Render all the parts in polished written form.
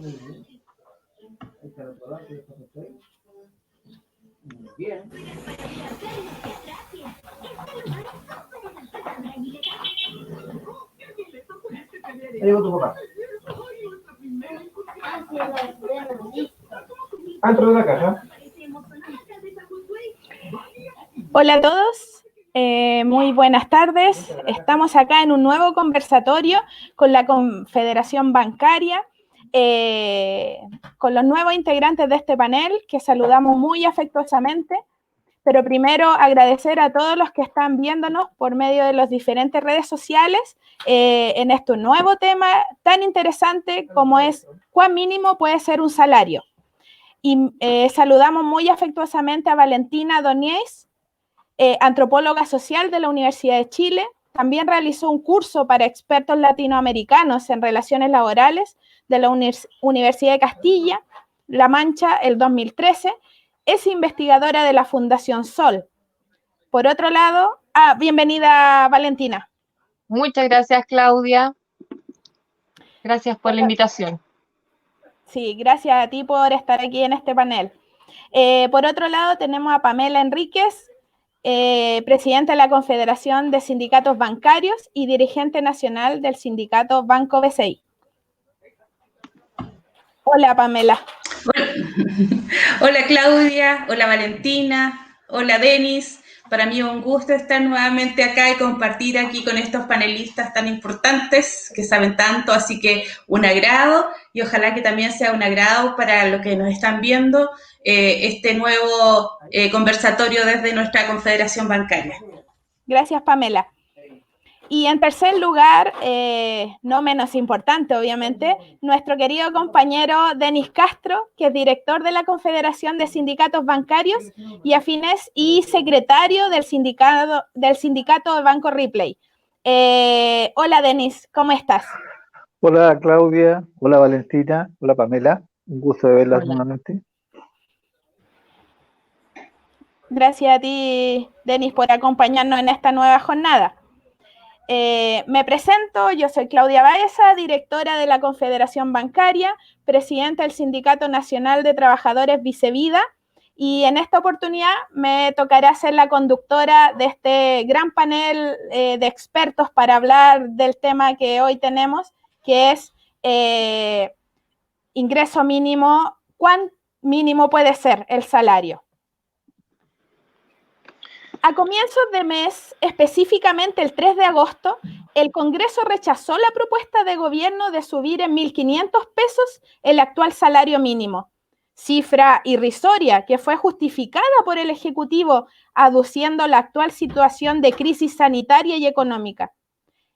Ahí llegó tu papá. Dentro de la caja. Hola a todos, muy buenas tardes. Estamos acá en un nuevo conversatorio con la Confederación Bancaria, con los nuevos integrantes de este panel que saludamos muy afectuosamente. Pero primero agradecer a todos los que están viéndonos por medio de las diferentes redes sociales en este nuevo tema tan interesante como es ¿cuán mínimo puede ser un salario? Y saludamos muy afectuosamente a Valentina Doniés, antropóloga social de la Universidad de Chile. También realizó un curso para expertos latinoamericanos en relaciones laborales de la Universidad de Castilla-La Mancha el 2013. Es investigadora de la Fundación Sol. Por otro lado, bienvenida Valentina. Muchas gracias, Claudia. Gracias por la invitación. Sí, gracias a ti por estar aquí en este panel. Por otro lado, tenemos a Pamela Enríquez, presidenta de la Confederación de Sindicatos Bancarios y dirigente nacional del sindicato Banco BCI. Hola, Pamela. Hola, Claudia. Hola, Valentina. Hola, Denis. Para mí es un gusto estar nuevamente acá y compartir aquí con estos panelistas tan importantes que saben tanto, así que un agrado y ojalá que también sea un agrado para los que nos están viendo este nuevo conversatorio desde nuestra Confederación Bancaria. Gracias, Pamela. Y en tercer lugar, no menos importante, obviamente, nuestro querido compañero Denis Castro, que es director de la Confederación de Sindicatos Bancarios y Afines y secretario del sindicato de Banco Ripley. Hola, Denis, ¿cómo estás? Hola, Claudia. Hola, Valentina. Hola, Pamela. Un gusto de verlas nuevamente. Gracias a ti, Denis, por acompañarnos en esta nueva jornada. Me presento, yo soy Claudia Baeza, directora de la Confederación Bancaria, presidenta del Sindicato Nacional de Trabajadores Vicevida, y en esta oportunidad me tocará ser la conductora de este gran panel de expertos para hablar del tema que hoy tenemos, que es ingreso mínimo. ¿Cuán mínimo puede ser el salario? A comienzos de mes, específicamente el 3 de agosto, el Congreso rechazó la propuesta de gobierno de subir en 1.500 pesos el actual salario mínimo, cifra irrisoria que fue justificada por el Ejecutivo aduciendo la actual situación de crisis sanitaria y económica.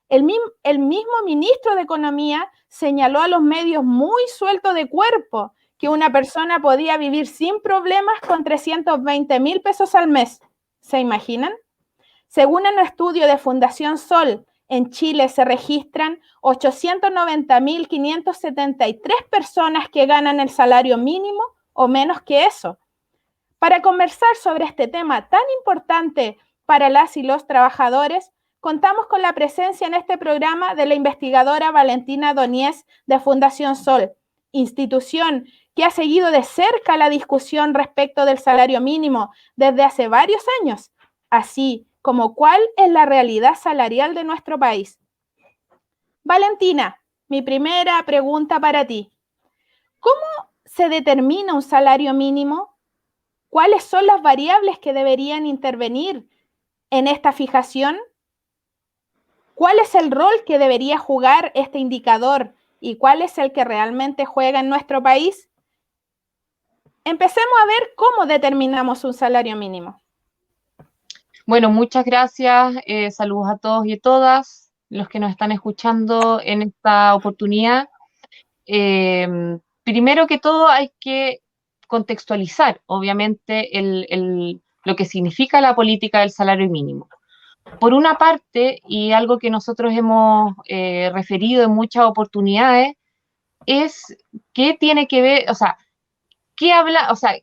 El mismo ministro de Economía señaló a los medios muy suelto de cuerpo que una persona podía vivir sin problemas con 320.000 pesos al mes. ¿Se imaginan? Según un estudio de Fundación Sol, en Chile se registran 890.573 personas que ganan el salario mínimo o menos que eso. Para conversar sobre este tema tan importante para las y los trabajadores, contamos con la presencia en este programa de la investigadora Valentina Doniés de Fundación Sol, institución que ha seguido de cerca la discusión respecto del salario mínimo desde hace varios años, así como cuál es la realidad salarial de nuestro país. Valentina, mi primera pregunta para ti. ¿Cómo se determina un salario mínimo? ¿Cuáles son las variables que deberían intervenir en esta fijación? ¿Cuál es el rol que debería jugar este indicador y cuál es el que realmente juega en nuestro país? Empecemos a ver cómo determinamos un salario mínimo. Bueno, muchas gracias. Saludos a todos y a todas los que nos están escuchando en esta oportunidad. Primero que todo hay que contextualizar, obviamente, lo que significa la política del salario mínimo. Por una parte, y algo que nosotros hemos referido en muchas oportunidades, es qué tiene que ver, o sea,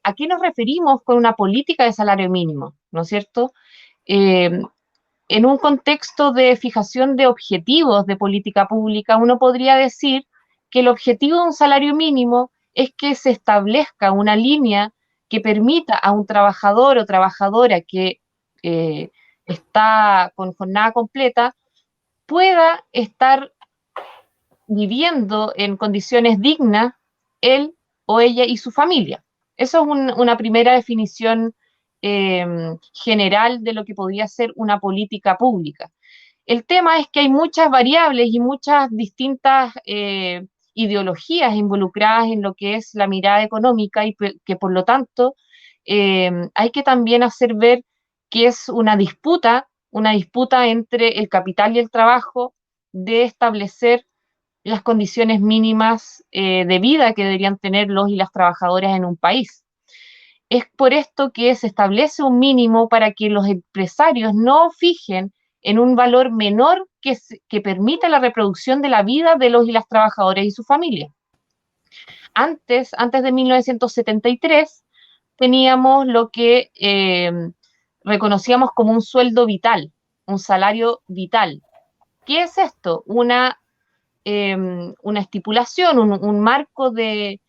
¿a qué nos referimos con una política de salario mínimo? ¿No es cierto? En un contexto de fijación de objetivos de política pública, uno podría decir que el objetivo de un salario mínimo es que se establezca una línea que permita a un trabajador o trabajadora que está con jornada completa pueda estar viviendo en condiciones dignas él o ella y su familia. Eso es una primera definición general de lo que podría ser una política pública. El tema es que hay muchas variables y muchas distintas ideologías involucradas en lo que es la mirada económica y que por lo tanto hay que también hacer ver que es una disputa entre el capital y el trabajo de establecer las condiciones mínimas de vida que deberían tener los y las trabajadoras en un país. Es por esto que se establece un mínimo para que los empresarios no fijen en un valor menor que permita la reproducción de la vida de los y las trabajadoras y su familia. Antes de 1973, teníamos lo que reconocíamos como un sueldo vital, un salario vital. ¿Qué es esto? Una estipulación, un marco de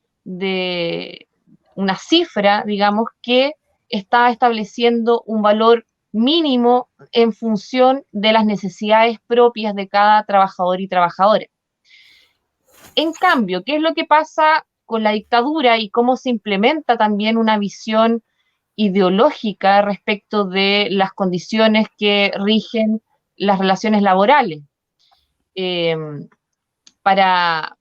una cifra, digamos, que está estableciendo un valor mínimo en función de las necesidades propias de cada trabajador y trabajadora. En cambio, ¿qué es lo que pasa con la dictadura y cómo se implementa también una visión ideológica respecto de las condiciones que rigen las relaciones laborales? Para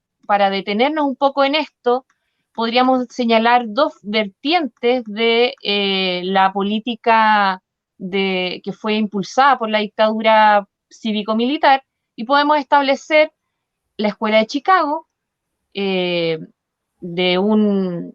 detenernos un poco en esto, podríamos señalar dos vertientes de la política que fue impulsada por la dictadura cívico-militar, y podemos establecer la Escuela de Chicago, de un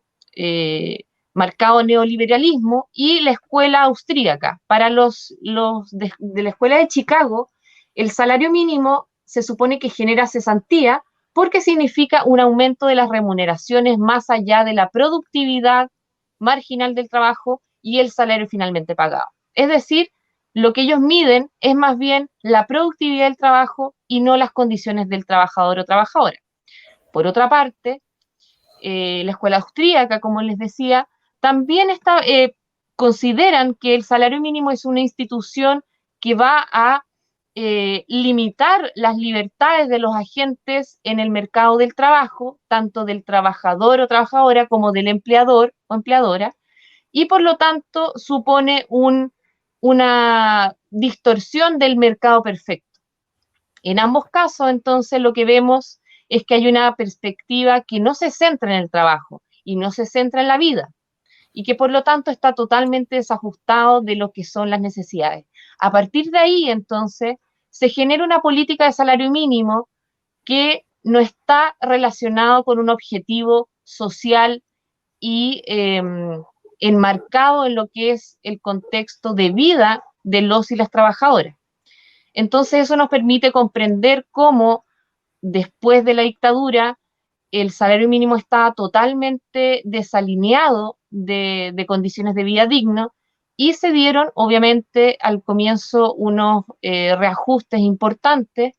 marcado neoliberalismo, y la Escuela Austríaca. Para los de la Escuela de Chicago, el salario mínimo se supone que genera cesantía porque significa un aumento de las remuneraciones más allá de la productividad marginal del trabajo y el salario finalmente pagado. Es decir, lo que ellos miden es más bien la productividad del trabajo y no las condiciones del trabajador o trabajadora. Por otra parte, la escuela austríaca, como les decía, también consideran que el salario mínimo es una institución que va a limitar las libertades de los agentes en el mercado del trabajo, tanto del trabajador o trabajadora como del empleador o empleadora, y por lo tanto supone una distorsión del mercado perfecto. En ambos casos, entonces, lo que vemos es que hay una perspectiva que no se centra en el trabajo y no se centra en la vida, y que por lo tanto está totalmente desajustado de lo que son las necesidades. A partir de ahí, entonces, se genera una política de salario mínimo que no está relacionado con un objetivo social y enmarcado en lo que es el contexto de vida de los y las trabajadoras. Entonces eso nos permite comprender cómo después de la dictadura el salario mínimo estaba totalmente desalineado de condiciones de vida digno, y se dieron obviamente al comienzo unos reajustes importantes,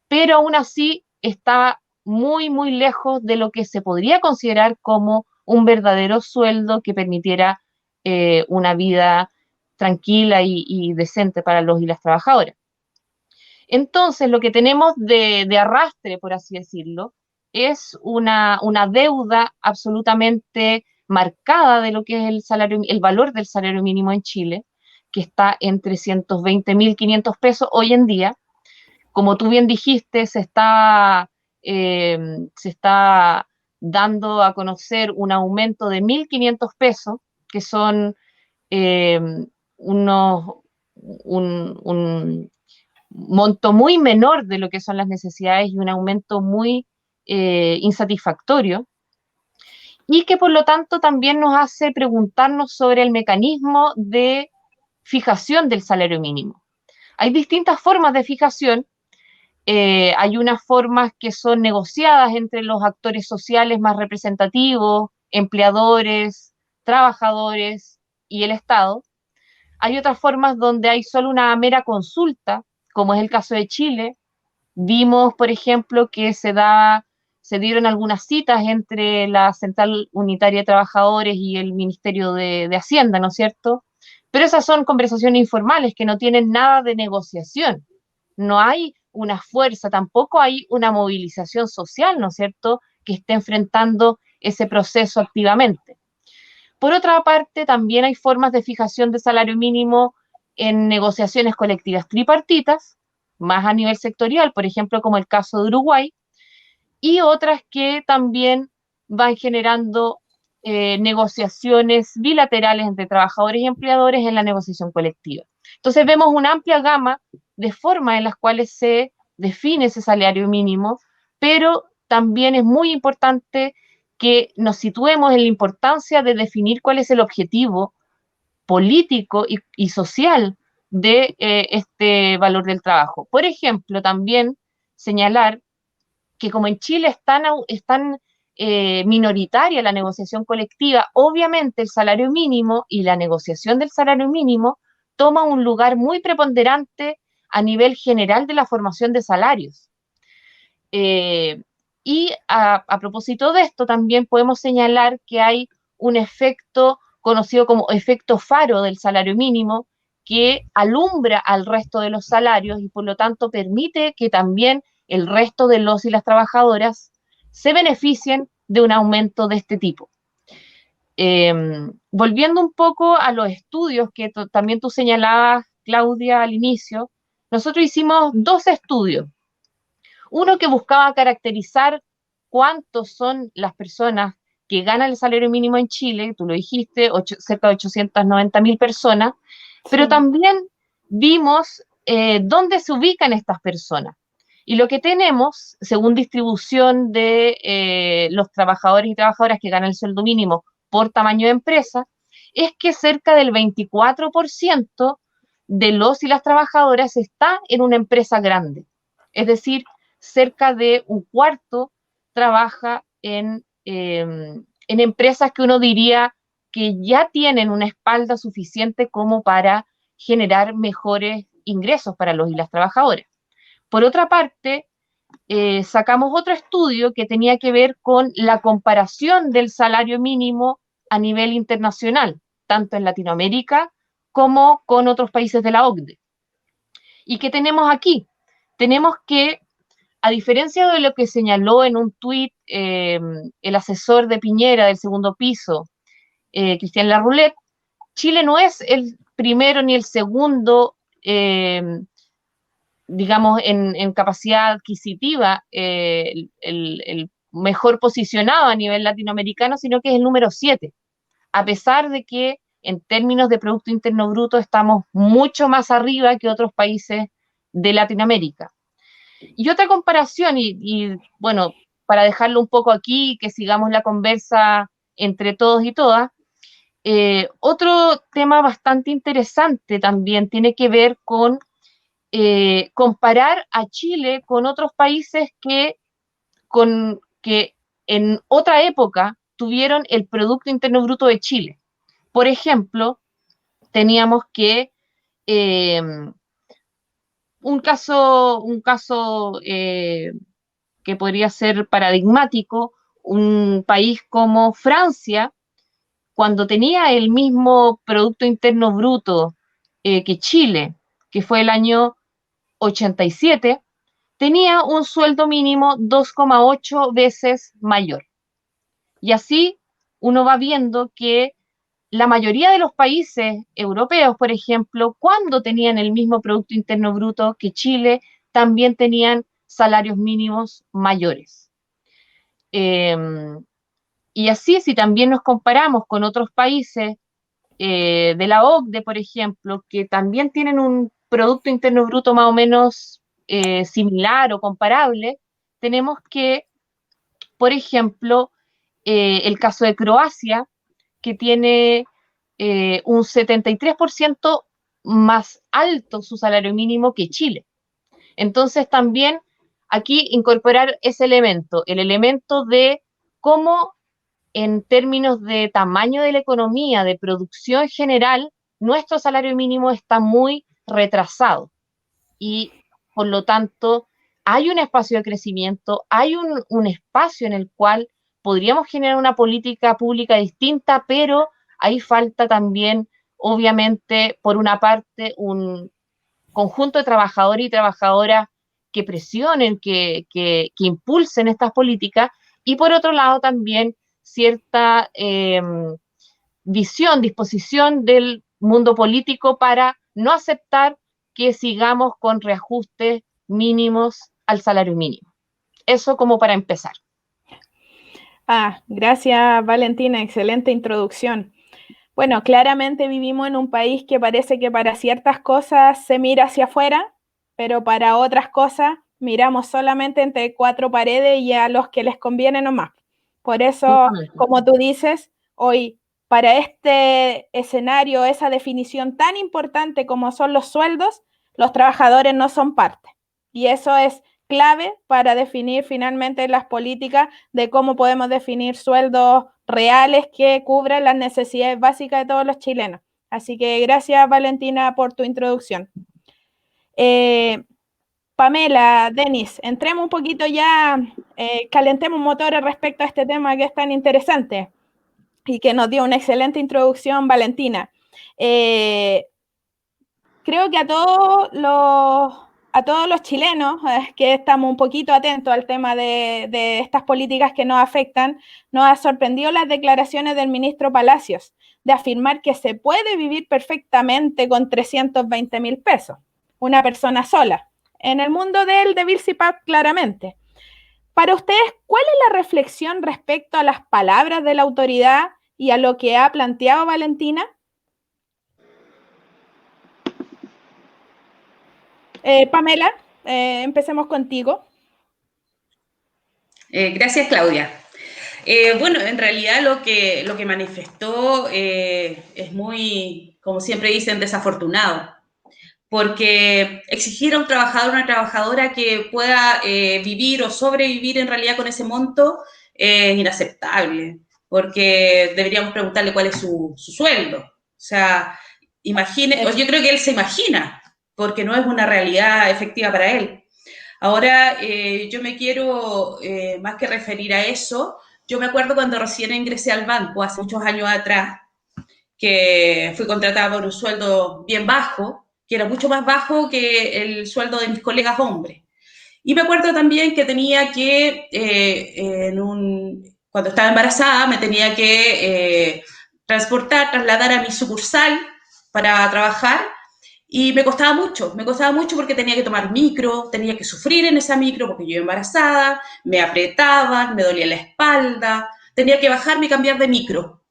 pero aún así estaba muy, muy lejos de lo que se podría considerar como un verdadero sueldo que permitiera una vida tranquila y decente para los y las trabajadoras. Entonces, lo que tenemos de arrastre, por así decirlo, es una deuda absolutamente marcada de lo que es el valor del salario mínimo en Chile, que está en 320.500 pesos hoy en día. Como tú bien dijiste, se está dando a conocer un aumento de 1.500 pesos, que son un monto muy menor de lo que son las necesidades y un aumento muy insatisfactorio, y que por lo tanto también nos hace preguntarnos sobre el mecanismo de fijación del salario mínimo. Hay distintas formas de fijación. Hay unas formas que son negociadas entre los actores sociales más representativos, empleadores, trabajadores y el Estado. Hay otras formas donde hay solo una mera consulta, como es el caso de Chile. Vimos, por ejemplo, que se se dieron algunas citas entre la Central Unitaria de Trabajadores y el Ministerio de Hacienda, ¿no es cierto? Pero esas son conversaciones informales que no tienen nada de negociación. No hay una fuerza, tampoco hay una movilización social, ¿no es cierto?, que esté enfrentando ese proceso activamente. Por otra parte, también hay formas de fijación de salario mínimo en negociaciones colectivas tripartitas, más a nivel sectorial, por ejemplo, como el caso de Uruguay, y otras que también van generando negociaciones bilaterales entre trabajadores y empleadores en la negociación colectiva. Entonces vemos una amplia gama de formas en las cuales se define ese salario mínimo, pero también es muy importante que nos situemos en la importancia de definir cuál es el objetivo político y social de este valor del trabajo. Por ejemplo, también señalar que como en Chile es tan minoritaria la negociación colectiva, obviamente el salario mínimo y la negociación del salario mínimo toma un lugar muy preponderante a nivel general de la formación de salarios. Y a propósito de esto, también podemos señalar que hay un efecto conocido como efecto faro del salario mínimo, que alumbra al resto de los salarios y por lo tanto permite que también el resto de los y las trabajadoras se beneficien de un aumento de este tipo. Volviendo un poco a los estudios que también tú señalabas, Claudia, al inicio, nosotros hicimos 2 estudios. Uno que buscaba caracterizar cuántos son las personas que ganan el salario mínimo en Chile, tú lo dijiste, cerca de 890.000 personas, pero también vimos dónde se ubican estas personas. Y lo que tenemos, según distribución de los trabajadores y trabajadoras que ganan el sueldo mínimo por tamaño de empresa, es que cerca del 24% de los y las trabajadoras está en una empresa grande. Es decir, cerca de un cuarto trabaja en empresas que uno diría que ya tienen una espalda suficiente como para generar mejores ingresos para los y las trabajadoras. Por otra parte, sacamos otro estudio que tenía que ver con la comparación del salario mínimo a nivel internacional, tanto en Latinoamérica como con otros países de la OCDE. ¿Y qué tenemos aquí? Tenemos que, a diferencia de lo que señaló en un tuit el asesor de Piñera del segundo piso, Cristian Larroulet, Chile no es el primero ni el segundo, digamos, en capacidad adquisitiva, el mejor posicionado a nivel latinoamericano, sino que es el número 7, a pesar de que en términos de Producto Interno Bruto estamos mucho más arriba que otros países de Latinoamérica. Y otra comparación, y bueno, para dejarlo un poco aquí, que sigamos la conversa entre todos y todas, otro tema bastante interesante también tiene que ver con comparar a Chile con otros países que en otra época tuvieron el Producto Interno Bruto de Chile. Por ejemplo, teníamos que un caso que podría ser paradigmático, un país como Francia, cuando tenía el mismo Producto Interno Bruto que Chile, que fue el año 87, tenía un sueldo mínimo 2,8 veces mayor. Y así uno va viendo que la mayoría de los países europeos, por ejemplo, cuando tenían el mismo Producto Interno Bruto que Chile, también tenían salarios mínimos mayores. Y así, si también nos comparamos con otros países de la OCDE, por ejemplo, que también tienen un Producto Interno Bruto más o menos similar o comparable, tenemos que, por ejemplo, el caso de Croacia, que tiene un 73% más alto su salario mínimo que Chile. Entonces también aquí incorporar ese elemento, el elemento de cómo en términos de tamaño de la economía, de producción general, nuestro salario mínimo está muy retrasado y por lo tanto hay un espacio de crecimiento, hay un espacio en el cual podríamos generar una política pública distinta, pero ahí falta también, obviamente, por una parte, un conjunto de trabajadores y trabajadoras que presionen, que impulsen estas políticas, y por otro lado también cierta visión, disposición del mundo político para no aceptar que sigamos con reajustes mínimos al salario mínimo. Eso como para empezar. Gracias, Valentina, excelente introducción. Bueno, claramente vivimos en un país que parece que para ciertas cosas se mira hacia afuera, pero para otras cosas miramos solamente entre cuatro paredes y a los que les conviene nomás. Por eso, como tú dices, hoy para este escenario, esa definición tan importante como son los sueldos, los trabajadores no son parte. Y eso es clave para definir finalmente las políticas de cómo podemos definir sueldos reales que cubran las necesidades básicas de todos los chilenos. Así que gracias, Valentina, por tu introducción. Pamela, Denis, entremos un poquito ya, calentemos motores respecto a este tema que es tan interesante y que nos dio una excelente introducción, Valentina. Creo que a todos los chilenos que estamos un poquito atentos al tema de estas políticas que nos afectan, nos ha sorprendido las declaraciones del ministro Palacios de afirmar que se puede vivir perfectamente con 320.000 pesos, una persona sola, en el mundo del Vilsipap claramente. Para ustedes, ¿cuál es la reflexión respecto a las palabras de la autoridad y a lo que ha planteado Valentina? Pamela, empecemos contigo. Gracias, Claudia. Bueno, en realidad lo que manifestó es muy, como siempre dicen, desafortunado, porque exigir a un trabajador o una trabajadora que pueda vivir o sobrevivir en realidad con ese monto es inaceptable, porque deberíamos preguntarle cuál es su sueldo. O sea, yo creo que él se imagina, porque no es una realidad efectiva para él. Ahora, yo me quiero más que referir a eso. Yo me acuerdo cuando recién ingresé al banco, hace muchos años atrás, que fui contratada por un sueldo bien bajo, que era mucho más bajo que el sueldo de mis colegas hombres. Y me acuerdo también que tenía que, cuando estaba embarazada, me tenía que trasladar a mi sucursal para trabajar, y me costaba mucho porque tenía que tomar micro, tenía que sufrir en esa micro porque yo embarazada, me apretaban, me dolía la espalda, tenía que bajarme y cambiar de micro.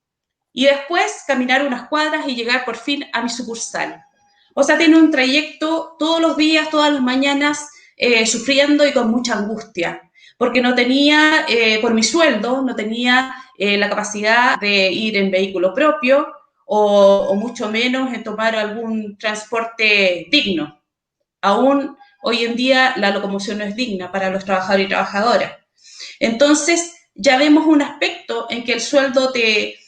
Y después caminar unas cuadras y llegar por fin a mi sucursal. O sea, tiene un trayecto todos los días, todas las mañanas, sufriendo y con mucha angustia, porque no tenía, por mi sueldo, no tenía la capacidad de ir en vehículo propio, o mucho menos en tomar algún transporte digno. Aún hoy en día la locomoción no es digna para los trabajadores y trabajadoras. Entonces ya vemos un aspecto en que el sueldo te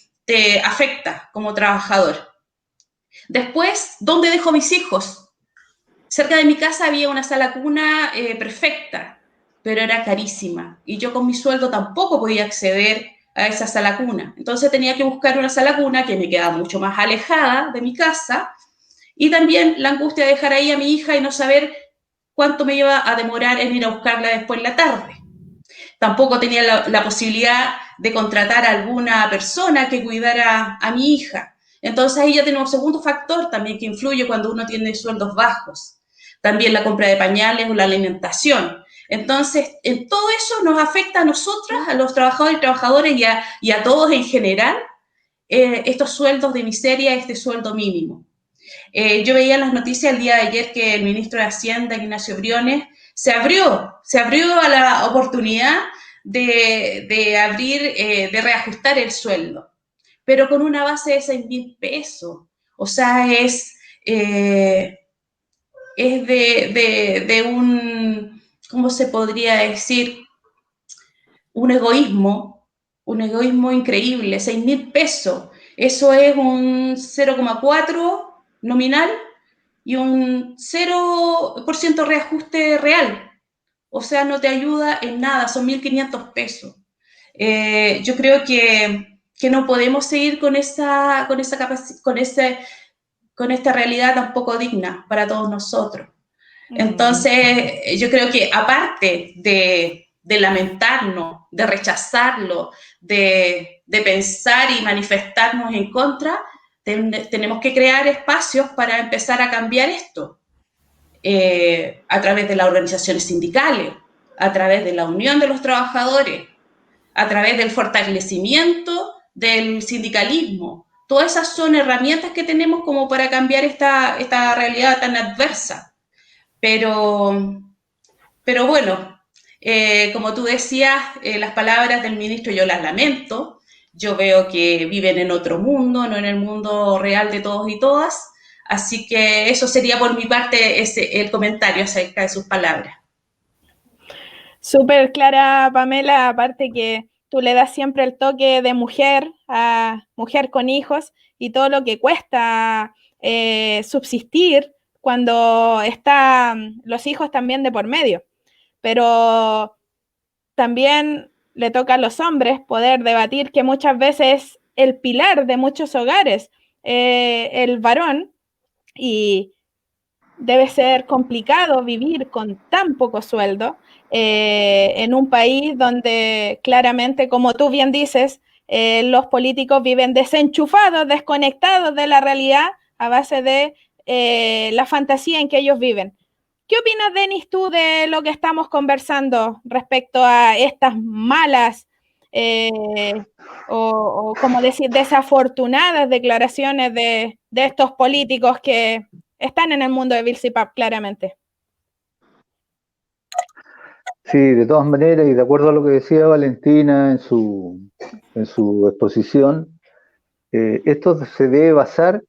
afecta como trabajador. Después, ¿dónde dejo mis hijos? Cerca de mi casa había una sala cuna perfecta, pero era carísima, y yo con mi sueldo tampoco podía acceder a esa sala cuna. Entonces tenía que buscar una sala cuna que me quedaba mucho más alejada de mi casa, y también la angustia de dejar ahí a mi hija y no saber cuánto me iba a demorar en ir a buscarla después en la tarde. Tampoco tenía la posibilidad de contratar a alguna persona que cuidara a mi hija. Entonces ahí ya tenemos un segundo factor también que influye cuando uno tiene sueldos bajos. También la compra de pañales o la alimentación. Entonces, en todo eso nos afecta a nosotras, a los trabajadores y trabajadoras y a todos en general, estos sueldos de miseria, este sueldo mínimo. Yo veía en las noticias el día de ayer que el ministro de Hacienda, Ignacio Briones, se abrió a la oportunidad de abrir, de reajustar el sueldo, pero con una base de 6.000 pesos. O sea, es de un, ¿cómo se podría decir? Un egoísmo increíble, 6.000 pesos. Eso es un 0,4 nominal y un 0% reajuste real. o sea, no te ayuda en nada, son 1.500 pesos. Yo creo que no podemos seguir con esta realidad tan poco digna para todos nosotros. Entonces, yo creo que aparte de lamentarnos, de rechazarlo, de pensar y manifestarnos en contra, tenemos que crear espacios para empezar a cambiar esto. A través de las organizaciones sindicales, a través de la unión de los trabajadores, a través del fortalecimiento del sindicalismo. Todas esas son herramientas que tenemos como para cambiar esta realidad tan adversa. Pero bueno, como tú decías, las palabras del ministro yo las lamento. Yo veo que viven en otro mundo, no en el mundo real de todos y todas. Así que eso sería por mi parte el comentario acerca de sus palabras. Súper clara, Pamela, aparte que tú le das siempre el toque de mujer a mujer con hijos y todo lo que cuesta subsistir cuando están los hijos también de por medio. Pero también le toca a los hombres poder debatir que muchas veces el pilar de muchos hogares, el varón, y debe ser complicado vivir con tan poco sueldo en un país donde claramente, como tú bien dices, los políticos viven desenchufados, desconectados de la realidad a base de la fantasía en que ellos viven. ¿Qué opinas, Denis, tú de lo que estamos conversando respecto a estas malas o como decir, desafortunadas declaraciones de estos políticos que están en el mundo de Vilsipap, claramente? Sí, de todas maneras, y de acuerdo a lo que decía Valentina en su exposición, esto se debe basar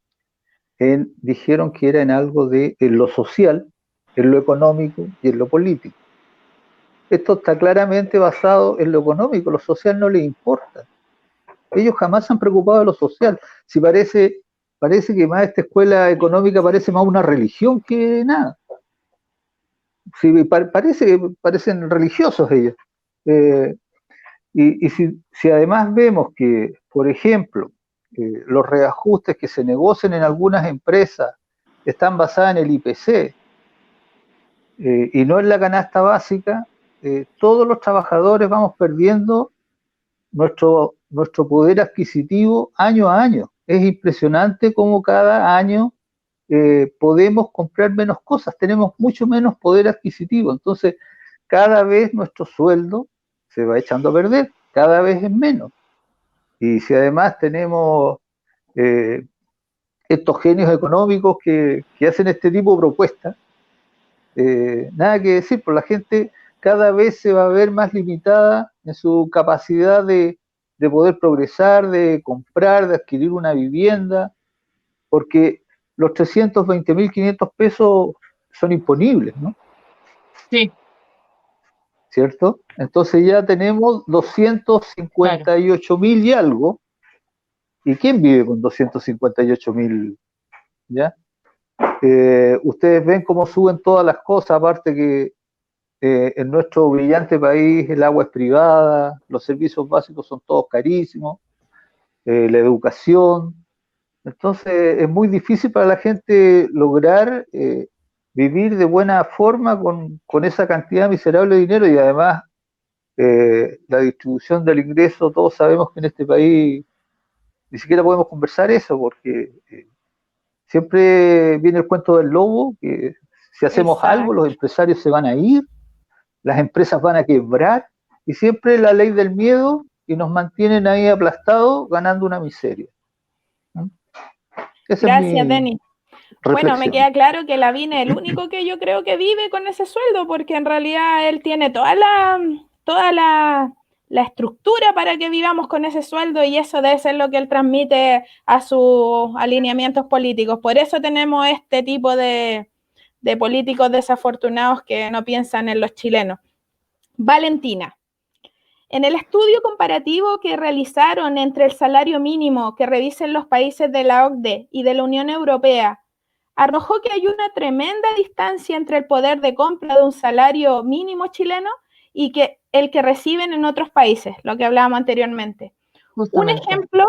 dijeron que era en algo en lo social, en lo económico y en lo político. Esto está claramente basado en lo económico, lo social no les importa. Ellos jamás se han preocupado de lo social. Si parece que más esta escuela económica parece más una religión que nada. Sí, parece que parecen religiosos ellos. Y si además vemos que, por ejemplo, los reajustes que se negocian en algunas empresas están basadas en el IPC y no en la canasta básica, todos los trabajadores vamos perdiendo nuestro poder adquisitivo año a año. Es impresionante cómo cada año podemos comprar menos cosas, tenemos mucho menos poder adquisitivo. Entonces, cada vez nuestro sueldo se va echando a perder, cada vez es menos. Y si además tenemos estos genios económicos que hacen este tipo de propuestas, nada que decir, pues la gente cada vez se va a ver más limitada en su capacidad de poder progresar, de comprar, de adquirir una vivienda, porque los 320.500 pesos son imponibles, ¿no? Sí. ¿Cierto? Entonces ya tenemos 258.000 y algo. ¿Y quién vive con 258.000? ¿Ya? Ustedes ven cómo suben todas las cosas, aparte que en nuestro brillante país el agua es privada, los servicios básicos son todos carísimos, la educación. Entonces es muy difícil para la gente lograr vivir de buena forma con esa cantidad miserable de dinero, y además la distribución del ingreso, todos sabemos que en este país ni siquiera podemos conversar eso, porque siempre viene el cuento del lobo, que si hacemos Exacto. algo los empresarios se van a ir, las empresas van a quebrar, y siempre la ley del miedo, y nos mantienen ahí aplastados ganando una miseria. Gracias, Denis. Bueno, me reflexión. queda claro que Lavín es el único que yo creo que vive con ese sueldo, porque en realidad él tiene toda la estructura para que vivamos con ese sueldo, y eso debe ser lo que él transmite a sus alineamientos políticos. Por eso tenemos este tipo de políticos desafortunados que no piensan en los chilenos. Valentina, en el estudio comparativo que realizaron entre el salario mínimo que revisen los países de la OCDE y de la Unión Europea, arrojó que hay una tremenda distancia entre el poder de compra de un salario mínimo chileno y que el que reciben en otros países, lo que hablábamos anteriormente. Justamente. Un ejemplo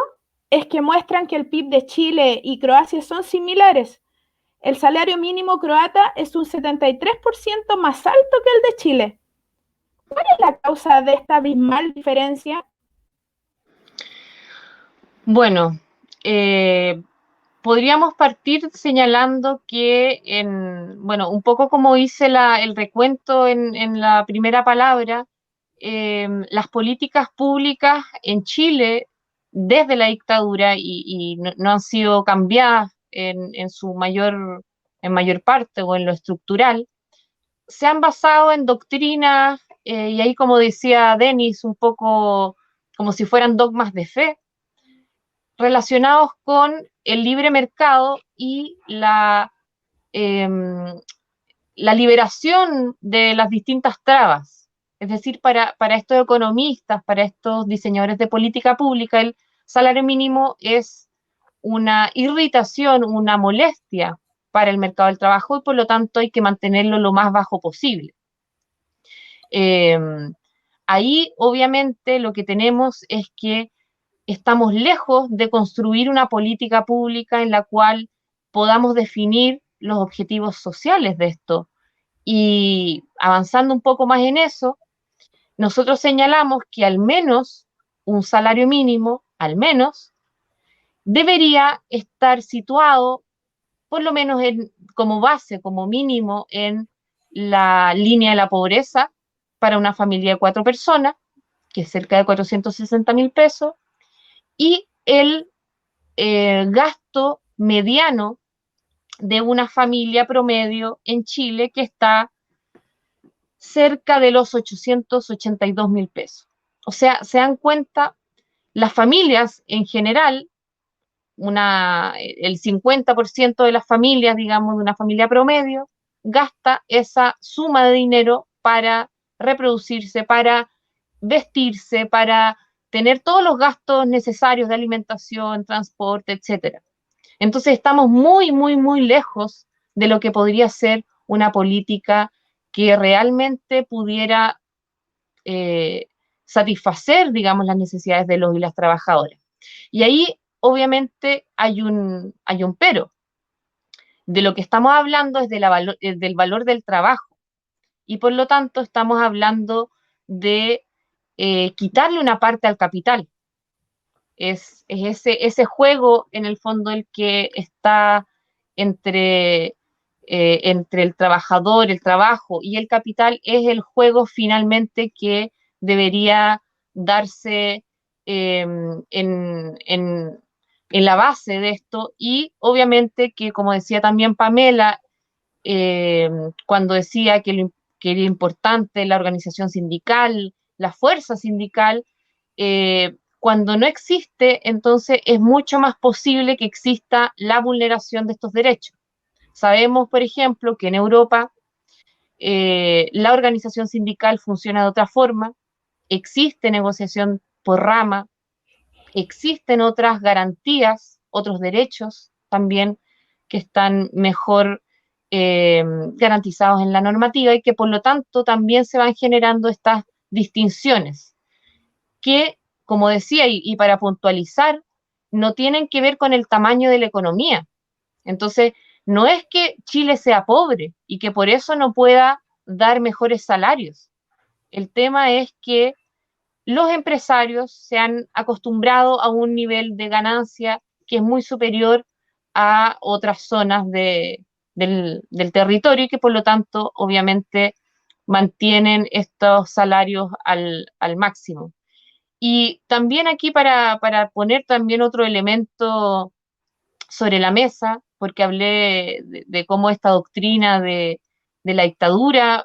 es que muestran que el PIB de Chile y Croacia son similares. El salario mínimo croata es un 73% más alto que el de Chile. ¿Cuál es la causa de esta abismal diferencia? Bueno, podríamos partir señalando que, bueno, un poco como hice el recuento en la primera palabra, las políticas públicas en Chile desde la dictadura y no han sido cambiadas en mayor parte o en lo estructural, se han basado en doctrinas, y ahí como decía Denis, un poco como si fueran dogmas de fe, relacionados con el libre mercado y la liberación de las distintas trabas. Es decir, para estos economistas, para estos diseñadores de política pública, el salario mínimo es una irritación, una molestia para el mercado del trabajo y por lo tanto hay que mantenerlo lo más bajo posible. Ahí obviamente lo que tenemos es que estamos lejos de construir una política pública en la cual podamos definir los objetivos sociales de esto. Y avanzando un poco más en eso, nosotros señalamos que al menos un salario mínimo, al menos, debería estar situado por lo menos como base, como mínimo, en la línea de la pobreza para una familia de 4 personas, que es cerca de 460.000 pesos, y el gasto mediano de una familia promedio en Chile que está cerca de los 882.000 pesos. O sea, se dan cuenta, las familias en general, el 50% de las familias, digamos, de una familia promedio, gasta esa suma de dinero para reproducirse, para vestirse, para tener todos los gastos necesarios de alimentación, transporte, etcétera. Entonces estamos muy, muy, muy lejos de lo que podría ser una política que realmente pudiera satisfacer, digamos, las necesidades de los y las trabajadoras. Y ahí, obviamente, hay un pero. De lo que estamos hablando es del valor del trabajo. Y por lo tanto, estamos hablando de quitarle una parte al capital. Es ese juego, en el fondo, el que está entre el trabajador, el trabajo y el capital, es el juego finalmente que debería darse en la base de esto. Y obviamente que, como decía también Pamela, cuando decía que era importante la organización sindical, la fuerza sindical, cuando no existe, entonces es mucho más posible que exista la vulneración de estos derechos. Sabemos, por ejemplo, que en Europa la organización sindical funciona de otra forma, existe negociación por rama, existen otras garantías, otros derechos también que están mejor garantizados en la normativa y que por lo tanto también se van generando estas distinciones que, como decía, y para puntualizar, no tienen que ver con el tamaño de la economía. Entonces, no es que Chile sea pobre y que por eso no pueda dar mejores salarios. El tema es que los empresarios se han acostumbrado a un nivel de ganancia que es muy superior a otras zonas del territorio y que por lo tanto obviamente mantienen estos salarios al máximo. Y también aquí para poner también otro elemento sobre la mesa, porque hablé de cómo esta doctrina de la dictadura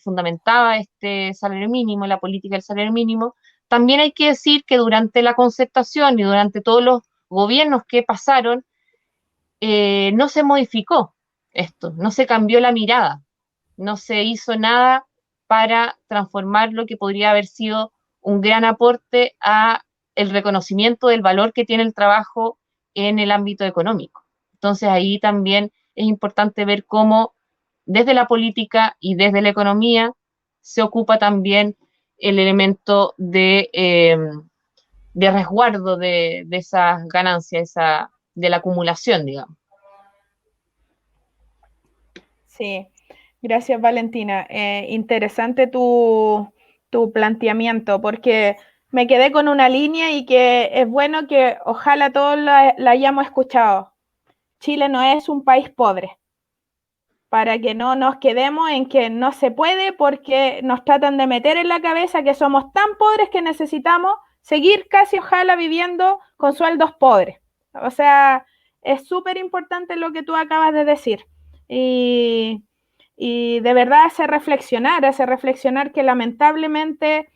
fundamentaba este salario mínimo, la política del salario mínimo. También hay que decir que durante la concertación y durante todos los gobiernos que pasaron, no se modificó esto, no se cambió la mirada, no se hizo nada para transformar lo que podría haber sido un gran aporte a el reconocimiento del valor que tiene el trabajo en el ámbito económico. Entonces ahí también es importante ver cómo desde la política y desde la economía se ocupa también el elemento de resguardo de esas ganancias, de la acumulación, digamos. Sí, gracias Valentina. Interesante tu planteamiento, porque me quedé con una línea y que es bueno que ojalá todos la hayamos escuchado. Chile no es un país pobre, para que no nos quedemos en que no se puede porque nos tratan de meter en la cabeza que somos tan pobres que necesitamos seguir casi ojalá viviendo con sueldos pobres. O sea, es súper importante lo que tú acabas de decir. Y de verdad hace reflexionar que lamentablemente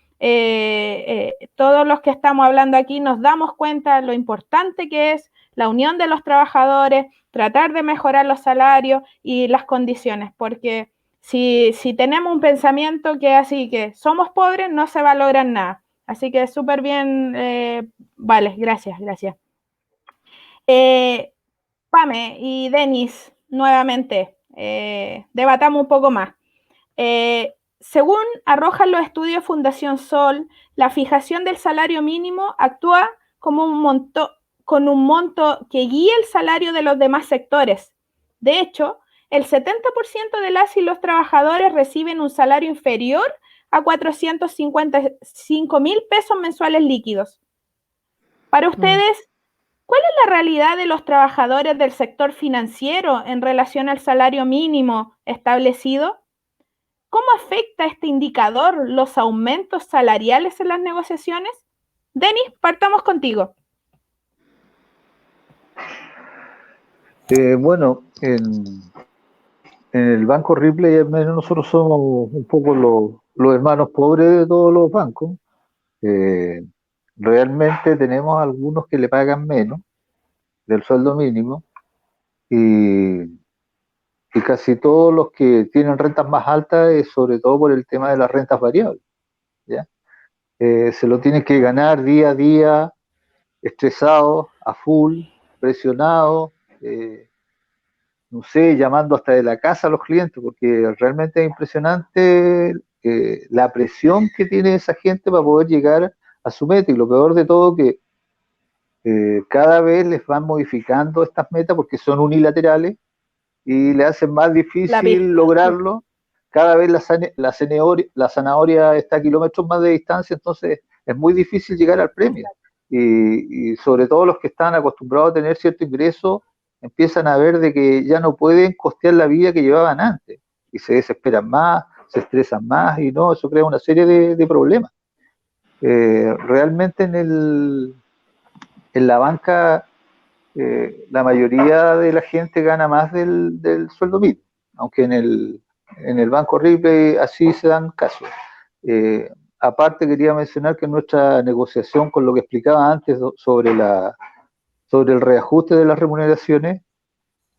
todos los que estamos hablando aquí nos damos cuenta de lo importante que es la unión de los trabajadores, tratar de mejorar los salarios y las condiciones, porque si tenemos un pensamiento que así que somos pobres, no se va a lograr nada. Así que súper bien, vale, gracias. Pame y Denis, nuevamente, debatamos un poco más. Según arrojan los estudios Fundación Sol, la fijación del salario mínimo actúa como con un monto que guía el salario de los demás sectores. De hecho, el 70% de las y los trabajadores reciben un salario inferior a 455.000 pesos mensuales líquidos. Para ustedes, ¿cuál es la realidad de los trabajadores del sector financiero en relación al salario mínimo establecido? ¿Cómo afecta este indicador los aumentos salariales en las negociaciones? Denis, partamos contigo. Bueno, en el Banco Ripley, al menos nosotros somos un poco los hermanos pobres de todos los bancos. Realmente tenemos algunos que le pagan menos del sueldo mínimo y casi todos los que tienen rentas más altas es sobre todo por el tema de las rentas variables, ¿ya? Se lo tienen que ganar día a día, estresados, a full, presionados, no sé, llamando hasta de la casa a los clientes, porque realmente es impresionante la presión que tiene esa gente para poder llegar a su meta. Y lo peor de todo que cada vez les van modificando estas metas porque son unilaterales y le hacen más difícil lograrlo. Cada vez la zanahoria está a kilómetros más de distancia, entonces es muy difícil llegar al premio. Y sobre todo los que están acostumbrados a tener cierto ingreso empiezan a ver de que ya no pueden costear la vida que llevaban antes y se desesperan más, se estresan más y no, eso crea una serie de problemas. Realmente en la banca la mayoría de la gente gana más del sueldo mínimo, aunque en el Banco Ripley así se dan casos. Aparte quería mencionar que nuestra negociación con lo que explicaba antes sobre el reajuste de las remuneraciones,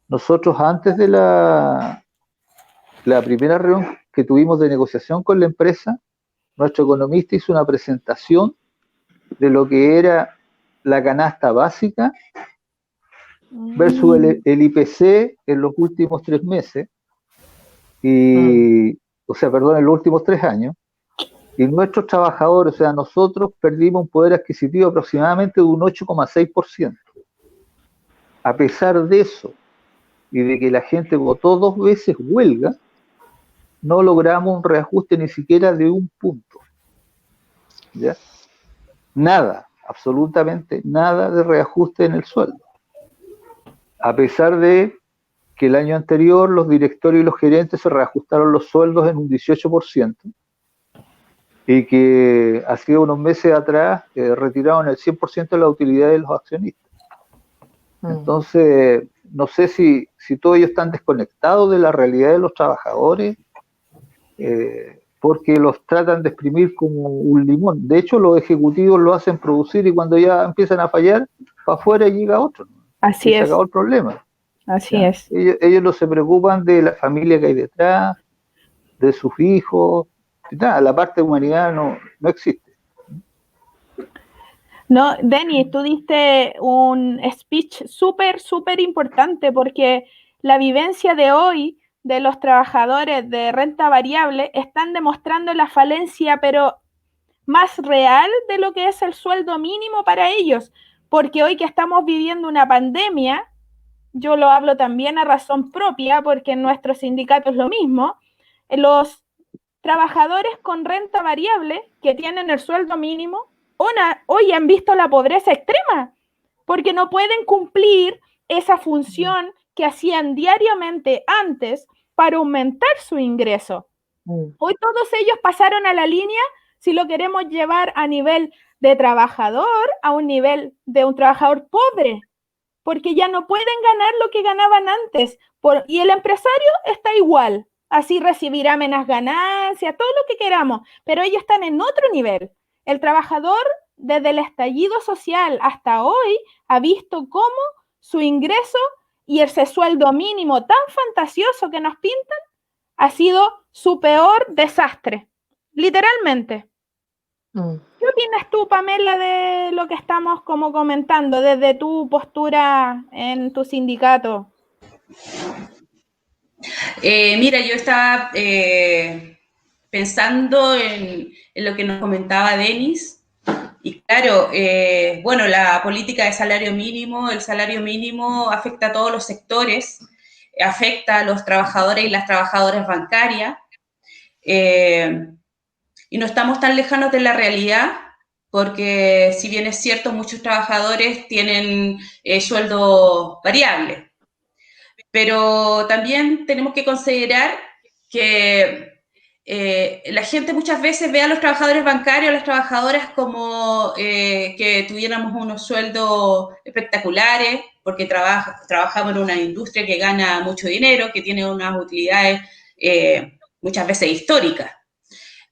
nosotros antes de la primera reunión que tuvimos de negociación con la empresa, nuestro economista hizo una presentación de lo que era la canasta básica versus el IPC en los últimos 3 meses, en los últimos 3 años, y nuestros trabajadores, o sea, nosotros perdimos un poder adquisitivo aproximadamente de un 8,6%. A pesar de eso, y de que la gente votó 2 veces huelga, no logramos un reajuste ni siquiera de 1 punto. ¿Ya? Nada, absolutamente nada de reajuste en el sueldo. A pesar de que el año anterior los directorios y los gerentes se reajustaron los sueldos en un 18% y que hace unos meses atrás retiraron el 100% de la utilidad de los accionistas. Entonces, no sé si todos ellos están desconectados de la realidad de los trabajadores, porque los tratan de exprimir como un limón. De hecho, los ejecutivos lo hacen producir y cuando ya empiezan a fallar, para afuera llega otro, ¿no? Así es. Se acabó el problema. Así ¿Ya? es. Ellos no se preocupan de la familia que hay detrás, de sus hijos, nada, la parte de humanidad no existe. No, Denis, tú diste un speech súper importante porque la vivencia de hoy de los trabajadores de renta variable están demostrando la falencia, pero más real de lo que es el sueldo mínimo para ellos. Porque hoy que estamos viviendo una pandemia, yo lo hablo también a razón propia, porque en nuestro sindicato es lo mismo, los trabajadores con renta variable que tienen el sueldo mínimo hoy han visto la pobreza extrema porque no pueden cumplir esa función que hacían diariamente antes para aumentar su ingreso. Hoy todos ellos pasaron a la línea, si lo queremos llevar a nivel de trabajador, a un nivel de un trabajador pobre, porque ya no pueden ganar lo que ganaban antes. Y el empresario está igual, así recibirá menos ganancias, todo lo que queramos, pero ellos están en otro nivel. El trabajador, desde el estallido social hasta hoy, ha visto cómo su ingreso y ese sueldo mínimo tan fantasioso que nos pintan ha sido su peor desastre, literalmente. ¿Qué opinas tú, Pamela, de lo que estamos como comentando desde tu postura en tu sindicato? Mira, yo estaba pensando en lo que nos comentaba Denis, y claro, bueno, la política de salario mínimo, el salario mínimo afecta a todos los sectores, afecta a los trabajadores y las trabajadoras bancarias, y no estamos tan lejanos de la realidad, porque si bien es cierto, muchos trabajadores tienen sueldo variable, pero también tenemos que considerar que la gente muchas veces ve a los trabajadores bancarios, a las trabajadoras como que tuviéramos unos sueldos espectaculares, porque trabajamos en una industria que gana mucho dinero, que tiene unas utilidades muchas veces históricas.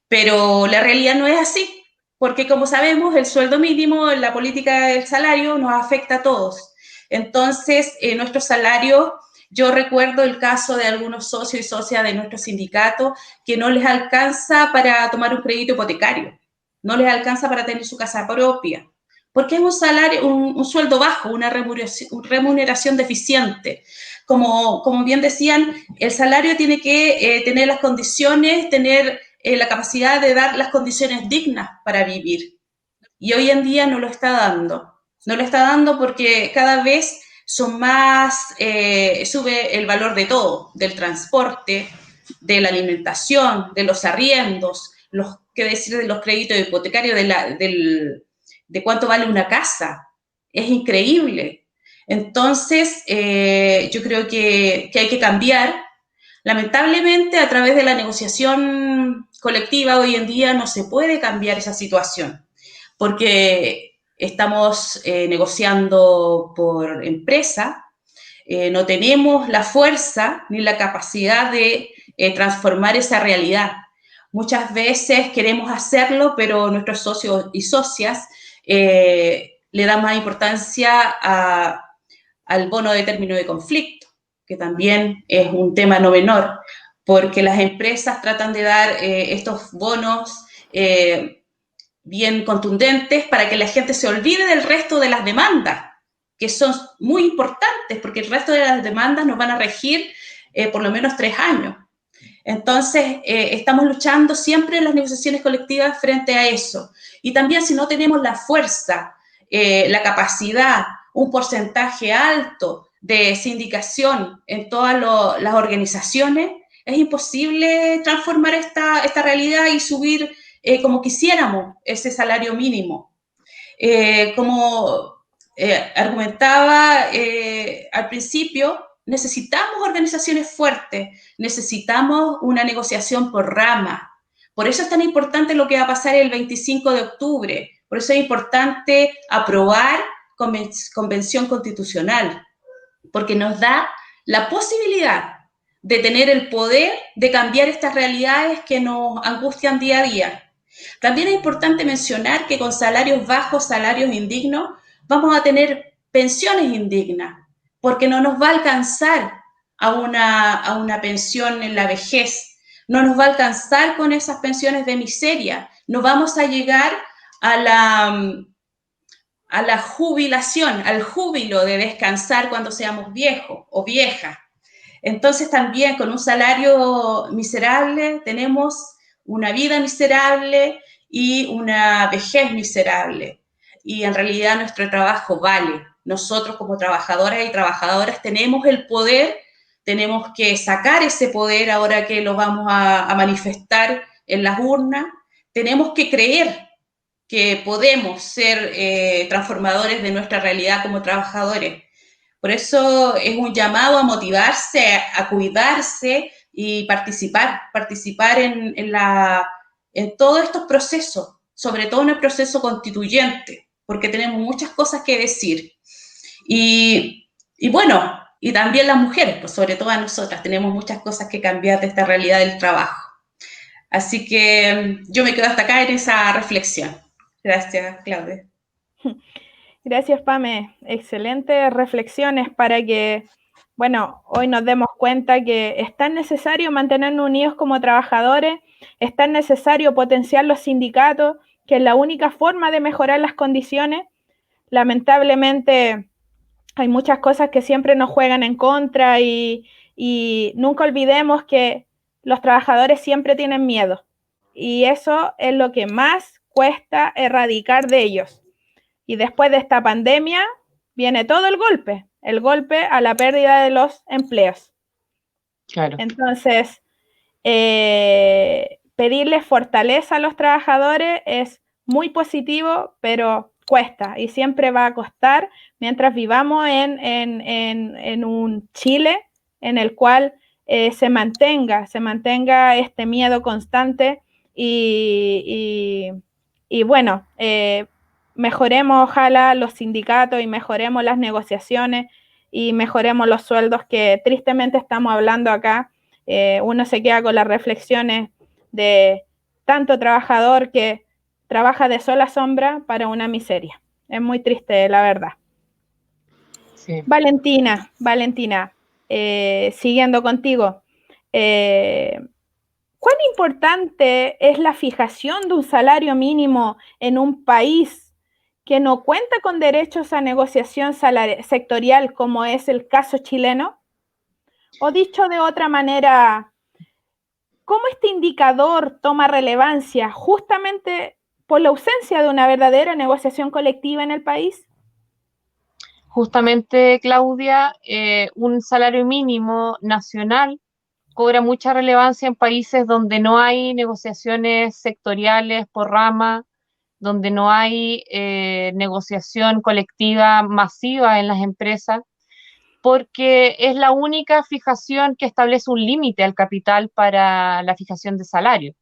Pero la realidad no es así, porque como sabemos, el sueldo mínimo, la política del salario nos afecta a todos. Entonces, nuestro salario, yo recuerdo el caso de algunos socios y socias de nuestro sindicato que no les alcanza para tomar un crédito hipotecario, no les alcanza para tener su casa propia, porque es un salario, un sueldo bajo, una remuneración deficiente. Como bien decían, el salario tiene que tener las condiciones, tener la capacidad de dar las condiciones dignas para vivir. Y hoy en día no lo está dando. No lo está dando porque cada vez son más, sube el valor de todo, del transporte, de la alimentación, de los arriendos, qué decir de los créditos hipotecarios, de cuánto vale una casa. Es increíble. Entonces, yo creo que hay que cambiar. Lamentablemente, a través de la negociación colectiva, hoy en día no se puede cambiar esa situación, porque estamos negociando por empresa, no tenemos la fuerza ni la capacidad de transformar esa realidad. Muchas veces queremos hacerlo, pero nuestros socios y socias le dan más importancia al bono de término de conflicto, que también es un tema no menor, porque las empresas tratan de dar estos bonos bien contundentes para que la gente se olvide del resto de las demandas, que son muy importantes, porque el resto de las demandas nos van a regir por lo menos 3 años. Entonces, estamos luchando siempre en las negociaciones colectivas frente a eso. Y también si no tenemos la fuerza, la capacidad, un porcentaje alto de sindicación en todas las organizaciones, es imposible transformar esta realidad y subir como quisiéramos ese salario mínimo. Como argumentaba al principio, necesitamos organizaciones fuertes, necesitamos una negociación por rama. Por eso es tan importante lo que va a pasar el 25 de octubre. Por eso es importante aprobar convención constitucional, porque nos da la posibilidad de tener el poder de cambiar estas realidades que nos angustian día a día. También es importante mencionar que con salarios bajos, salarios indignos, vamos a tener pensiones indignas, porque no nos va a alcanzar a una pensión en la vejez, no nos va a alcanzar con esas pensiones de miseria, no vamos a llegar a a la jubilación, al júbilo de descansar cuando seamos viejos o viejas. Entonces también con un salario miserable tenemos una vida miserable y una vejez miserable. Y en realidad nuestro trabajo vale. Nosotros como trabajadoras y trabajadoras tenemos el poder, tenemos que sacar ese poder ahora que lo vamos a manifestar en las urnas. Tenemos que creer que podemos ser transformadores de nuestra realidad como trabajadores. Por eso es un llamado a motivarse, a cuidarse y participar en todos estos procesos, sobre todo en el proceso constituyente, porque tenemos muchas cosas que decir. Y bueno, y también las mujeres, pues sobre todo a nosotras, tenemos muchas cosas que cambiar de esta realidad del trabajo. Así que yo me quedo hasta acá en esa reflexión. Gracias, Claudia. Gracias, Pame. Excelentes reflexiones para que, bueno, hoy nos demos cuenta que es tan necesario mantenernos unidos como trabajadores, es tan necesario potenciar los sindicatos, que es la única forma de mejorar las condiciones. Lamentablemente hay muchas cosas que siempre nos juegan en contra y nunca olvidemos que los trabajadores siempre tienen miedo y eso es lo que más cuesta erradicar de ellos. Y después de esta pandemia viene todo el golpe a la pérdida de los empleos. Claro. Entonces, pedirles fortaleza a los trabajadores es muy positivo, pero cuesta y siempre va a costar mientras vivamos en un Chile en el cual se mantenga este miedo constante y bueno, mejoremos ojalá los sindicatos y mejoremos las negociaciones y mejoremos los sueldos que tristemente estamos hablando acá. Uno se queda con las reflexiones de tanto trabajador que trabaja de sola sombra para una miseria. Es muy triste, la verdad. Sí. Valentina, siguiendo contigo, ¿cuán importante es la fijación de un salario mínimo en un país que no cuenta con derechos a negociación sectorial como es el caso chileno? O dicho de otra manera, ¿cómo este indicador toma relevancia justamente por la ausencia de una verdadera negociación colectiva en el país? Justamente, Claudia, un salario mínimo nacional cobra mucha relevancia en países donde no hay negociaciones sectoriales por rama, donde no hay negociación colectiva masiva en las empresas, porque es la única fijación que establece un límite al capital para la fijación de salario.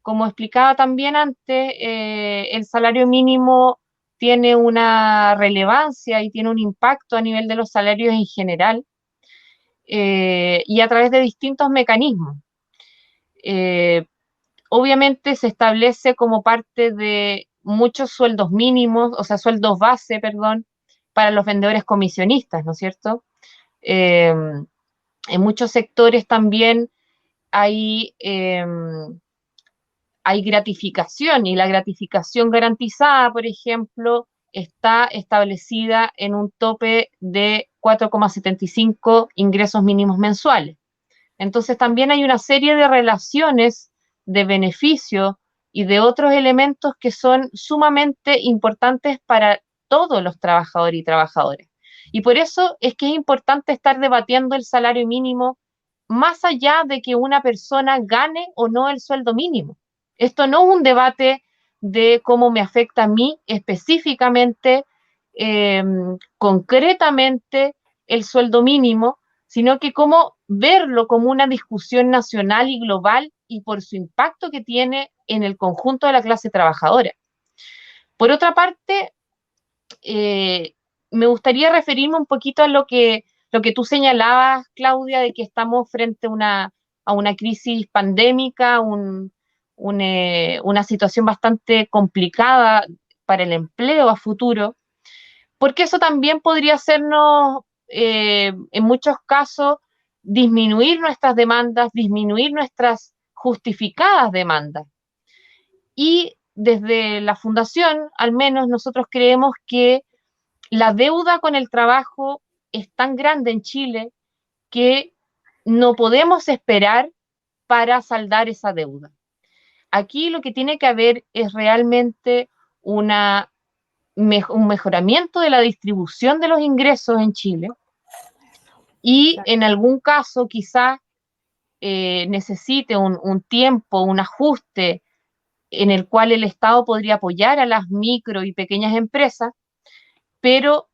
Como explicaba también antes, el salario mínimo tiene una relevancia y tiene un impacto a nivel de los salarios en general y a través de distintos mecanismos. Obviamente se establece como parte de muchos sueldos mínimos, o sea, sueldos base, perdón, para los vendedores comisionistas, ¿no es cierto? En muchos sectores también hay gratificación y la gratificación garantizada, por ejemplo, está establecida en un tope de 4,75 ingresos mínimos mensuales. Entonces también hay una serie de relaciones de beneficio y de otros elementos que son sumamente importantes para todos los trabajadores y trabajadoras. Y por eso es que es importante estar debatiendo el salario mínimo más allá de que una persona gane o no el sueldo mínimo. Esto no es un debate de cómo me afecta a mí específicamente, concretamente el sueldo mínimo, sino que cómo verlo como una discusión nacional y global y por su impacto que tiene en el conjunto de la clase trabajadora. Por otra parte, me gustaría referirme un poquito a lo que tú señalabas, Claudia, de que estamos frente a una crisis pandémica, una situación bastante complicada para el empleo a futuro, porque eso también podría hacernos, en muchos casos, disminuir nuestras demandas, disminuir nuestras justificadas demandas. Y desde la fundación, al menos nosotros creemos que la deuda con el trabajo es tan grande en Chile que no podemos esperar para saldar esa deuda. Aquí lo que tiene que haber es realmente un mejoramiento de la distribución de los ingresos en Chile y en algún caso quizás necesite un tiempo, un ajuste en el cual el Estado podría apoyar a las micro y pequeñas empresas, pero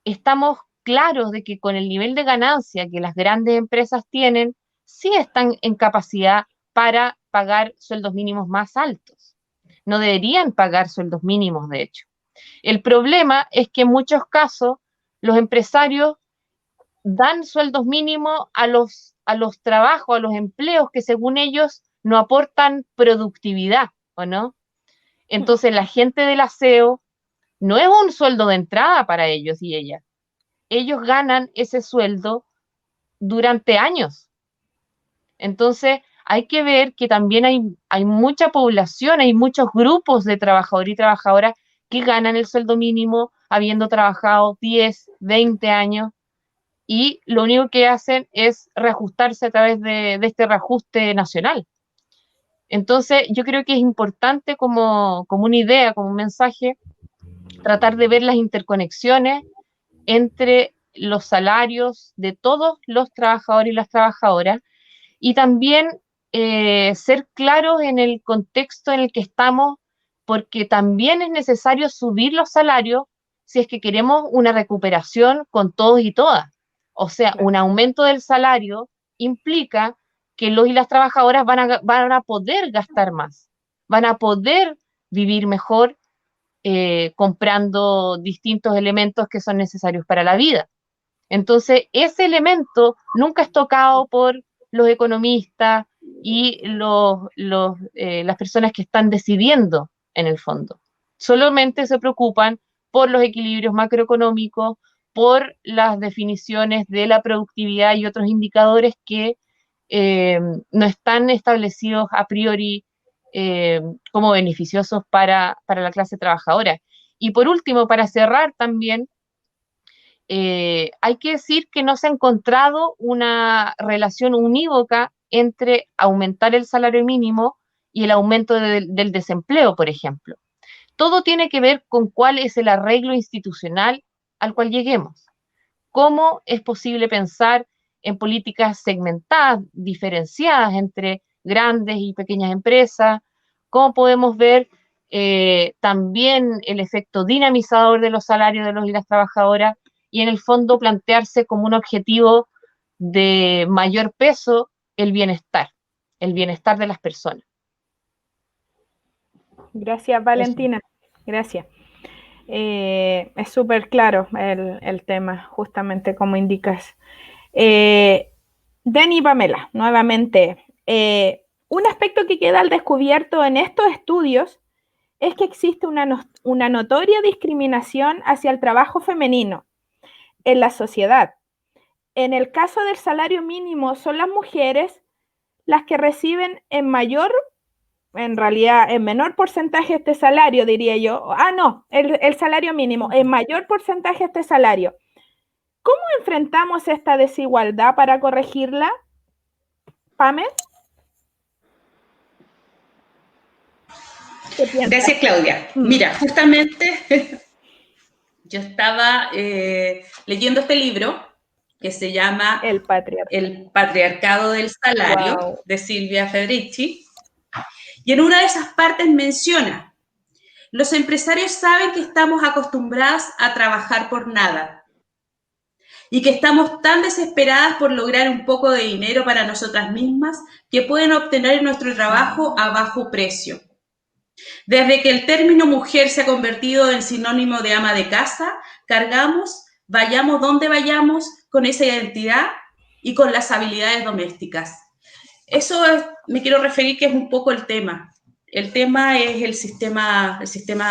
estamos claros de que con el nivel de ganancia que las grandes empresas tienen, sí están en capacidad para pagar sueldos mínimos más altos. No deberían pagar sueldos mínimos, de hecho. El problema es que en muchos casos los empresarios dan sueldos mínimos a los trabajos, a los empleos que según ellos no aportan productividad, ¿o no? Entonces la gente del aseo no es un sueldo de entrada para ellos y ellas. Ellos ganan ese sueldo durante años. Entonces hay que ver que también hay mucha población, hay muchos grupos de trabajadores y trabajadoras que ganan el sueldo mínimo habiendo trabajado 10, 20 años y lo único que hacen es reajustarse a través de este reajuste nacional. Entonces, yo creo que es importante como una idea, como un mensaje, tratar de ver las interconexiones entre los salarios de todos los trabajadores y las trabajadoras y también ser claros en el contexto en el que estamos, porque también es necesario subir los salarios si es que queremos una recuperación con todos y todas. O sea, un aumento del salario implica que los y las trabajadoras van a poder gastar más, van a poder vivir mejor comprando distintos elementos que son necesarios para la vida. Entonces, ese elemento nunca es tocado por los economistas y las personas que están decidiendo en el fondo. Solamente se preocupan por los equilibrios macroeconómicos, por las definiciones de la productividad y otros indicadores que no están establecidos a priori como beneficiosos para la clase trabajadora. Y por último, para cerrar también, hay que decir que no se ha encontrado una relación unívoca entre aumentar el salario mínimo y el aumento del desempleo, por ejemplo. Todo tiene que ver con cuál es el arreglo institucional al cual lleguemos. ¿Cómo es posible pensar en políticas segmentadas, diferenciadas entre grandes y pequeñas empresas? ¿Cómo podemos ver también el efecto dinamizador de los salarios de los y las trabajadoras y en el fondo plantearse como un objetivo de mayor peso el bienestar de las personas? Gracias, Valentina. Gracias. Es súper claro el tema, justamente como indicas. Dani y Pamela, nuevamente, un aspecto que queda al descubierto en estos estudios es que existe una notoria discriminación hacia el trabajo femenino en la sociedad. En el caso del salario mínimo, son las mujeres las que reciben en menor porcentaje este salario, diría yo. El salario mínimo, en mayor porcentaje este salario. ¿Cómo enfrentamos esta desigualdad para corregirla? Pame. Gracias, Claudia. Mira, justamente yo estaba leyendo este libro que se llama El patriarcado del salario, de Silvia Federici, y en una de esas partes menciona: los empresarios saben que estamos acostumbrados a trabajar por nada y que estamos tan desesperadas por lograr un poco de dinero para nosotras mismas que pueden obtener nuestro trabajo a bajo precio. Desde que el término mujer se ha convertido en sinónimo de ama de casa, cargamos, vayamos donde vayamos, con esa identidad y con las habilidades domésticas. Eso me quiero referir que es un poco el tema. El tema es el sistema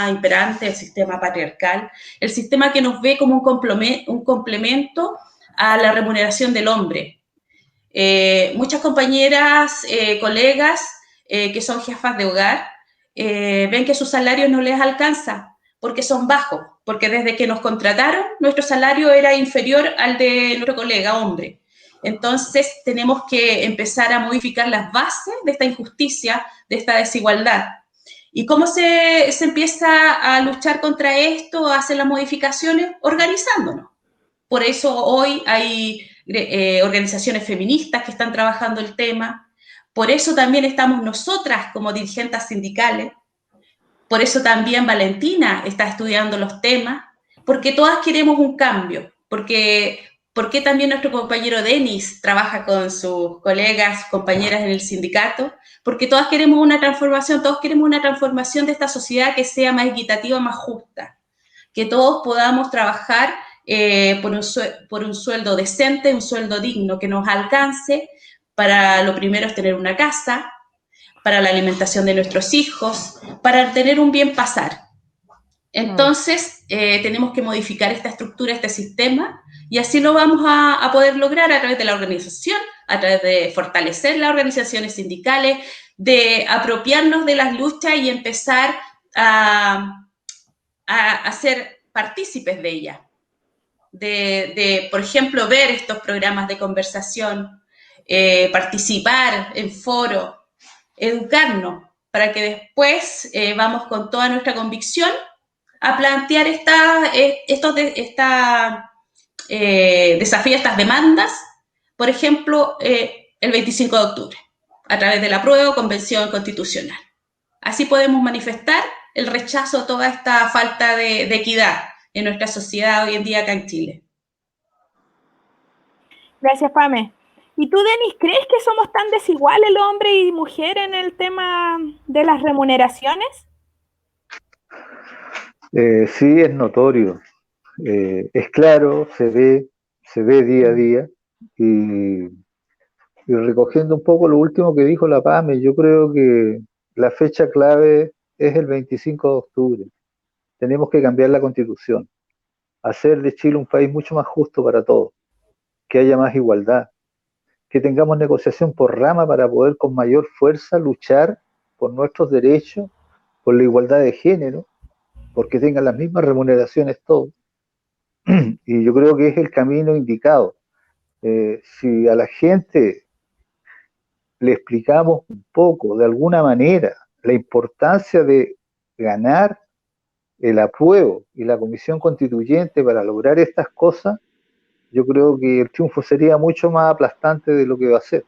imperante, el sistema patriarcal, el sistema que nos ve como un complemento a la remuneración del hombre. Muchas compañeras, colegas que son jefas de hogar, ven que su salario no les alcanza porque son bajos, porque desde que nos contrataron nuestro salario era inferior al de nuestro colega hombre. Entonces tenemos que empezar a modificar las bases de esta injusticia, de esta desigualdad. ¿Y cómo se empieza a luchar contra esto, a hacer las modificaciones? Organizándonos. Por eso hoy hay organizaciones feministas que están trabajando el tema. Por eso también estamos nosotras como dirigentes sindicales. Por eso también Valentina está estudiando los temas, porque todas queremos un cambio, porque también nuestro compañero Denis trabaja con sus colegas, compañeras en el sindicato, porque todas queremos una transformación, todos queremos una transformación de esta sociedad que sea más equitativa, más justa, que todos podamos trabajar por un sueldo decente, un sueldo digno que nos alcance. Para lo primero es tener una casa, para la alimentación de nuestros hijos, para tener un bien pasar. Entonces, tenemos que modificar esta estructura, este sistema, y así lo vamos a poder lograr a través de la organización, a través de fortalecer las organizaciones sindicales, de apropiarnos de las luchas y empezar a ser partícipes de ellas. Por ejemplo, ver estos programas de conversación, participar en foros, educarnos, para que después vamos con toda nuestra convicción a plantear estos desafíos, estas demandas, por ejemplo, el 25 de octubre, a través de la apruebo convención constitucional. Así podemos manifestar el rechazo a toda esta falta de equidad en nuestra sociedad hoy en día acá en Chile. Gracias, Pame. ¿Y tú, Denis, crees que somos tan desiguales los hombres y mujeres en el tema de las remuneraciones? Sí, es notorio, es claro, se ve día a día, y recogiendo un poco lo último que dijo la Pame, yo creo que la fecha clave es el 25 de octubre. Tenemos que cambiar la Constitución, hacer de Chile un país mucho más justo para todos, que haya más igualdad, que tengamos negociación por rama para poder con mayor fuerza luchar por nuestros derechos, por la igualdad de género, porque tengan las mismas remuneraciones todos. Y yo creo que es el camino indicado. Si a la gente le explicamos un poco, de alguna manera, la importancia de ganar el apruebo y la comisión constituyente para lograr estas cosas, yo creo que el triunfo sería mucho más aplastante de lo que va a ser.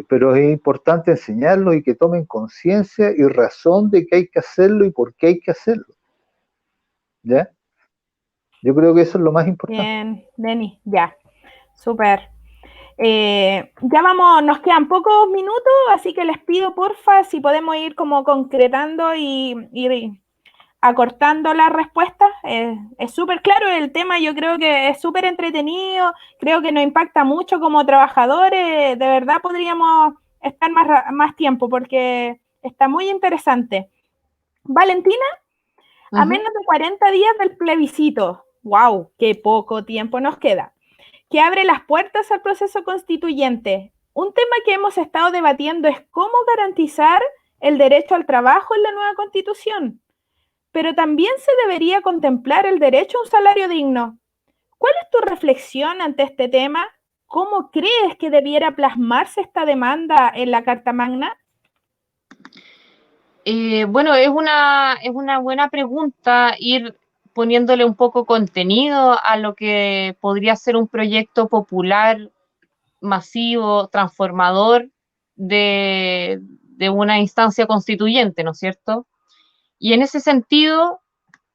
Pero es importante enseñarlo y que tomen conciencia y razón de que hay que hacerlo y por qué hay que hacerlo. ¿Ya? Yo creo que eso es lo más importante. Bien, Denis, ya, súper. Ya vamos, nos quedan pocos minutos, así que les pido porfa si podemos ir como concretando y acortando las respuestas. Es súper claro el tema, yo creo que es súper entretenido, creo que nos impacta mucho como trabajadores, de verdad podríamos estar más tiempo porque está muy interesante. Valentina, a menos de 40 días del plebiscito, wow, qué poco tiempo nos queda, que abre las puertas al proceso constituyente. Un tema que hemos estado debatiendo es cómo garantizar el derecho al trabajo en la nueva Constitución, pero también se debería contemplar el derecho a un salario digno. ¿Cuál es tu reflexión ante este tema? ¿Cómo crees que debiera plasmarse esta demanda en la Carta Magna? Bueno, es una buena pregunta ir poniéndole un poco contenido a lo que podría ser un proyecto popular, masivo, transformador de una instancia constituyente, ¿no es cierto? Y en ese sentido,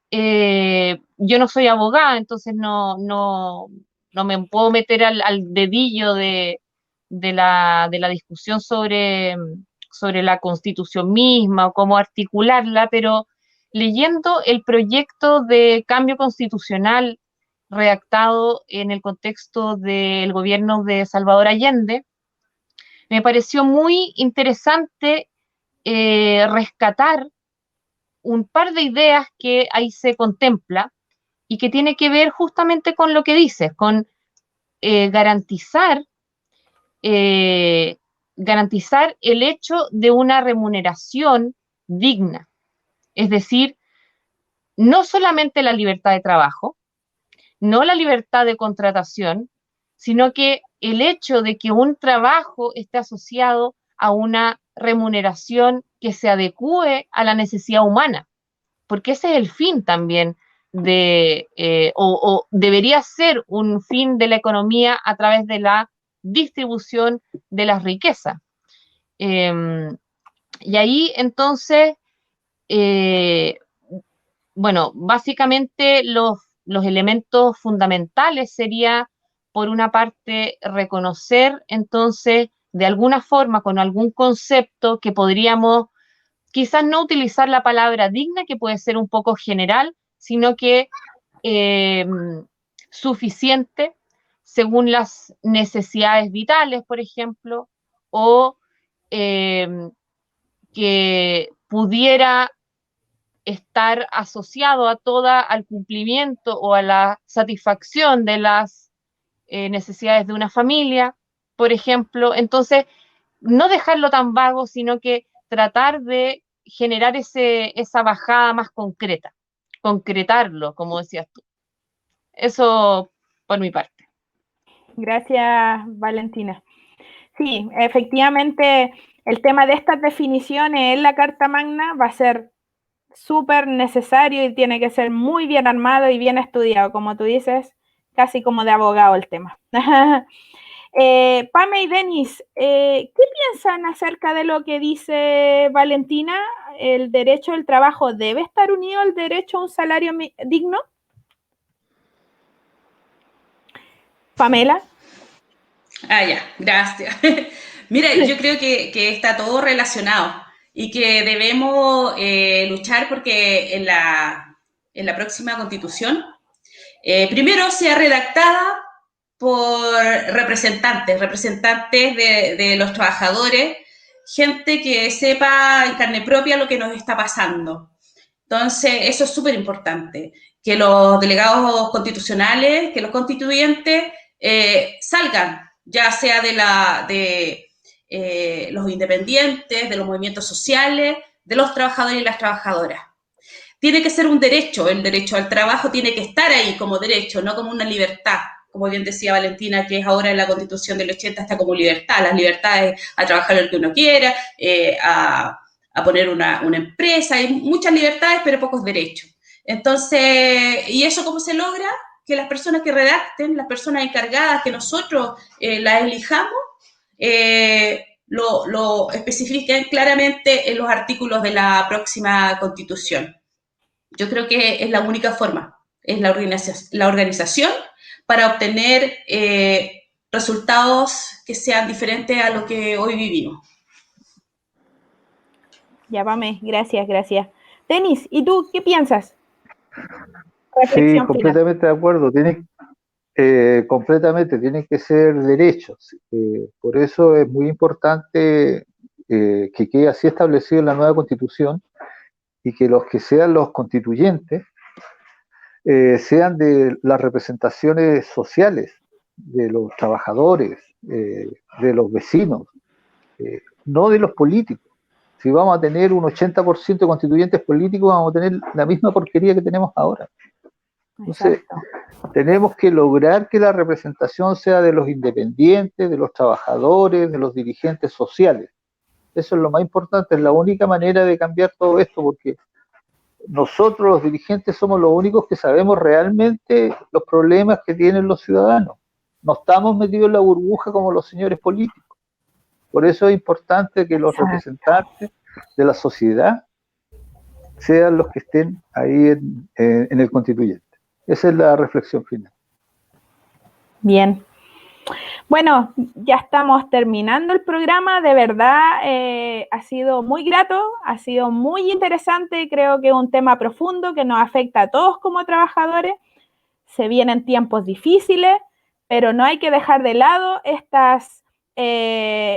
yo no soy abogada, entonces no me puedo meter al dedillo de la discusión sobre la Constitución misma o cómo articularla, pero leyendo el proyecto de cambio constitucional redactado en el contexto del gobierno de Salvador Allende, me pareció muy interesante rescatar un par de ideas que ahí se contempla y que tiene que ver justamente con lo que dices, con garantizar el hecho de una remuneración digna. Es decir, no solamente la libertad de trabajo, no la libertad de contratación, sino que el hecho de que un trabajo esté asociado a una remuneración que se adecúe a la necesidad humana, porque ese es el fin también o debería ser un fin de la economía a través de la distribución de las riquezas. Y ahí entonces, bueno, básicamente los elementos fundamentales sería, por una parte, reconocer entonces de alguna forma, con algún concepto que podríamos quizás no utilizar la palabra digna, que puede ser un poco general, sino que suficiente según las necesidades vitales, por ejemplo, o que pudiera estar asociado al cumplimiento o a la satisfacción de las necesidades de una familia, por ejemplo. Entonces, no dejarlo tan vago, sino que tratar de generar esa bajada más concreta, concretarlo, como decías tú. Eso por mi parte. Gracias, Valentina. Sí, efectivamente, el tema de estas definiciones en la Carta Magna va a ser súper necesario y tiene que ser muy bien armado y bien estudiado, como tú dices, casi como de abogado el tema. Pame y Denis, ¿qué piensan acerca de lo que dice Valentina? ¿El derecho al trabajo debe estar unido al derecho a un salario digno? Pamela. Ya, gracias. Mira, yo creo que está todo relacionado y que debemos luchar porque en la próxima constitución, primero sea redactada por representantes de los trabajadores, gente que sepa en carne propia lo que nos está pasando. Entonces, eso es súper importante, que los delegados constitucionales, que los constituyentes salgan, ya sea de los independientes, de los movimientos sociales, de los trabajadores y las trabajadoras. Tiene que ser un derecho, el derecho al trabajo tiene que estar ahí como derecho, no como una libertad. Como bien decía Valentina, que es ahora en la Constitución del 80 está como libertad, las libertades a trabajar lo que uno quiera, a poner una empresa, hay muchas libertades pero pocos derechos. Entonces, ¿y eso cómo se logra? Que las personas que redacten, las personas encargadas, que nosotros las elijamos, lo especifiquen claramente en los artículos de la próxima Constitución. Yo creo que es la única forma, es la organización para obtener resultados que sean diferentes a lo que hoy vivimos. Ya, Pame, gracias. Denis, ¿y tú qué piensas? Sí, completamente de acuerdo. Completamente, tienen que ser derechos. Por eso es muy importante que quede así establecido en la nueva Constitución y que los que sean los constituyentes sean de las representaciones sociales, de los trabajadores, de los vecinos, no de los políticos. Si vamos a tener un 80% de constituyentes políticos, vamos a tener la misma porquería que tenemos ahora. Entonces, tenemos que lograr que la representación sea de los independientes, de los trabajadores, de los dirigentes sociales. Eso es lo más importante, es la única manera de cambiar todo esto, porque nosotros los dirigentes somos los únicos que sabemos realmente los problemas que tienen los ciudadanos. No estamos metidos en la burbuja como los señores políticos. Por eso es importante que los representantes de la sociedad sean los que estén ahí en el constituyente. Esa es la reflexión final. Bien. Bueno, ya estamos terminando el programa. De verdad, ha sido muy grato, ha sido muy interesante. Creo que es un tema profundo que nos afecta a todos como trabajadores. Se vienen tiempos difíciles, pero no hay que dejar de lado estas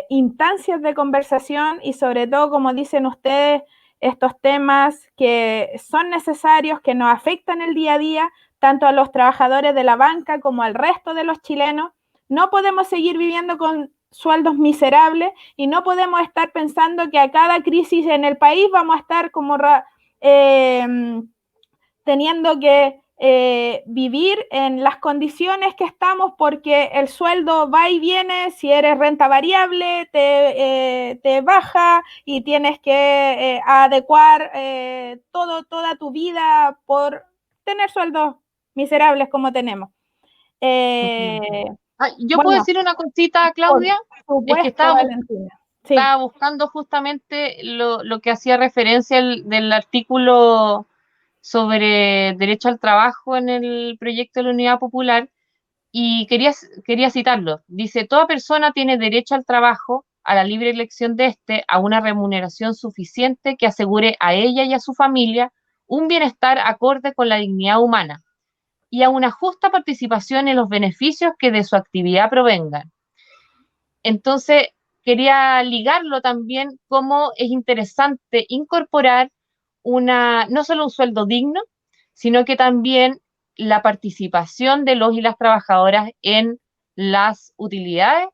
instancias de conversación y sobre todo, como dicen ustedes, estos temas que son necesarios, que nos afectan el día a día, tanto a los trabajadores de la banca como al resto de los chilenos. No podemos seguir viviendo con sueldos miserables y no podemos estar pensando que a cada crisis en el país vamos a estar como teniendo que vivir en las condiciones que estamos porque el sueldo va y viene, si eres renta variable te baja y tienes que adecuar toda tu vida por tener sueldos miserables como tenemos. Yo bueno, puedo decir una cosita, Claudia. Por supuesto, es que estaba sí. buscando justamente lo que hacía referencia del artículo sobre derecho al trabajo en el proyecto de la Unidad Popular y quería citarlo. Dice, toda persona tiene derecho al trabajo, a la libre elección de este, a una remuneración suficiente que asegure a ella y a su familia un bienestar acorde con la dignidad humana y a una justa participación en los beneficios que de su actividad provengan. Entonces, quería ligarlo también como es interesante incorporar no solo un sueldo digno, sino que también la participación de los y las trabajadoras en las utilidades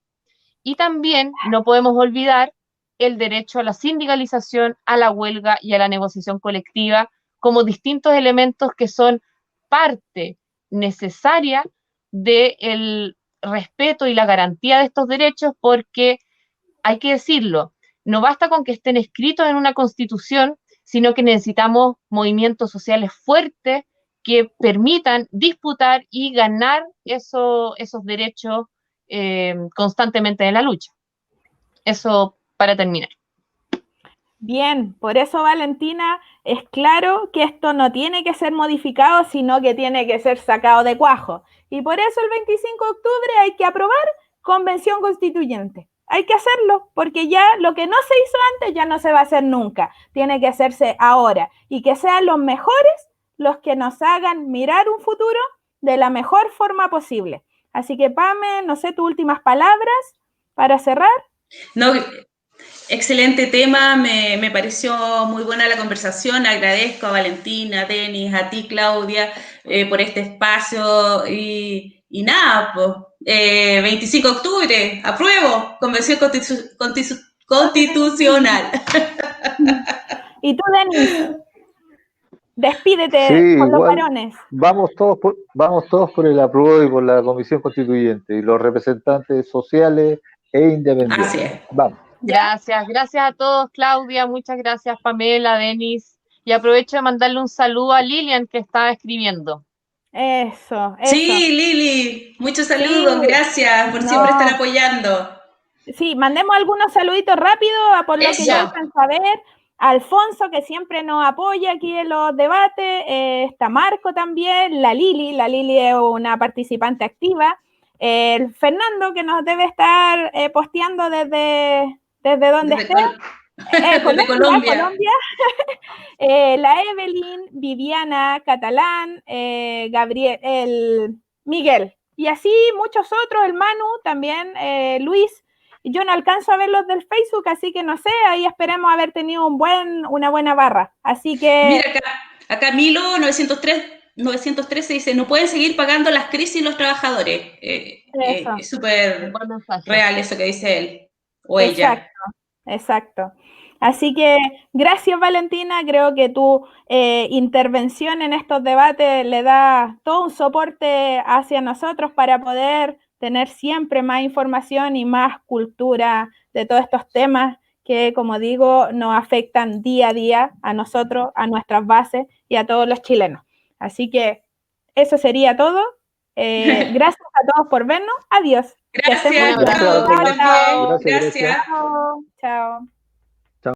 y también no podemos olvidar el derecho a la sindicalización, a la huelga y a la negociación colectiva como distintos elementos que son parte necesaria del respeto y la garantía de estos derechos porque, hay que decirlo, no basta con que estén escritos en una constitución, sino que necesitamos movimientos sociales fuertes que permitan disputar y ganar esos derechos constantemente en la lucha. Eso para terminar. Bien, por eso, Valentina, es claro que esto no tiene que ser modificado, sino que tiene que ser sacado de cuajo. Y por eso el 25 de octubre hay que aprobar convención constituyente. Hay que hacerlo, porque ya lo que no se hizo antes ya no se va a hacer nunca. Tiene que hacerse ahora. Y que sean los mejores los que nos hagan mirar un futuro de la mejor forma posible. Así que, Pame, no sé, tus últimas palabras para cerrar. No, excelente tema, me pareció muy buena la conversación, agradezco a Valentina, a Denis, a ti Claudia por este espacio y nada, pues 25 de octubre, apruebo, convención constitucional. ¿Y tú, Denis? Despídete Sí, con los igual varones. vamos todos por el apruebo y por la Comisión Constituyente y los representantes sociales e independientes. Así es. Vamos. Gracias a todos, Claudia, muchas gracias, Pamela, Denis, y aprovecho de mandarle un saludo a Lilian que estaba escribiendo. Eso. Sí, Lili, muchos saludos, Sí, gracias por siempre estar apoyando. Sí, mandemos algunos saluditos rápidos a por lo que ya alcanza a ver. A Alfonso, que siempre nos apoya aquí en los debates, está Marco también, la Lili es una participante activa, el Fernando, que nos debe estar posteando desde donde esté, Colombia. La Evelyn, Viviana, Catalán, Gabriel, Miguel, y así muchos otros, el Manu también, Luis. Yo no alcanzo a ver los del Facebook, así que no sé, ahí esperemos haber tenido una buena barra. Así que... Mira, acá Milo 913 dice, no pueden seguir pagando las crisis los trabajadores. Es súper real eso que dice él o ella. Exacto. Así que gracias, Valentina, creo que tu intervención en estos debates le da todo un soporte hacia nosotros para poder tener siempre más información y más cultura de todos estos temas que, como digo, nos afectan día a día a nosotros, a nuestras bases y a todos los chilenos. Así que eso sería todo. Gracias a todos por vernos. Adiós. Gracias. Chao. Gracias. Chao.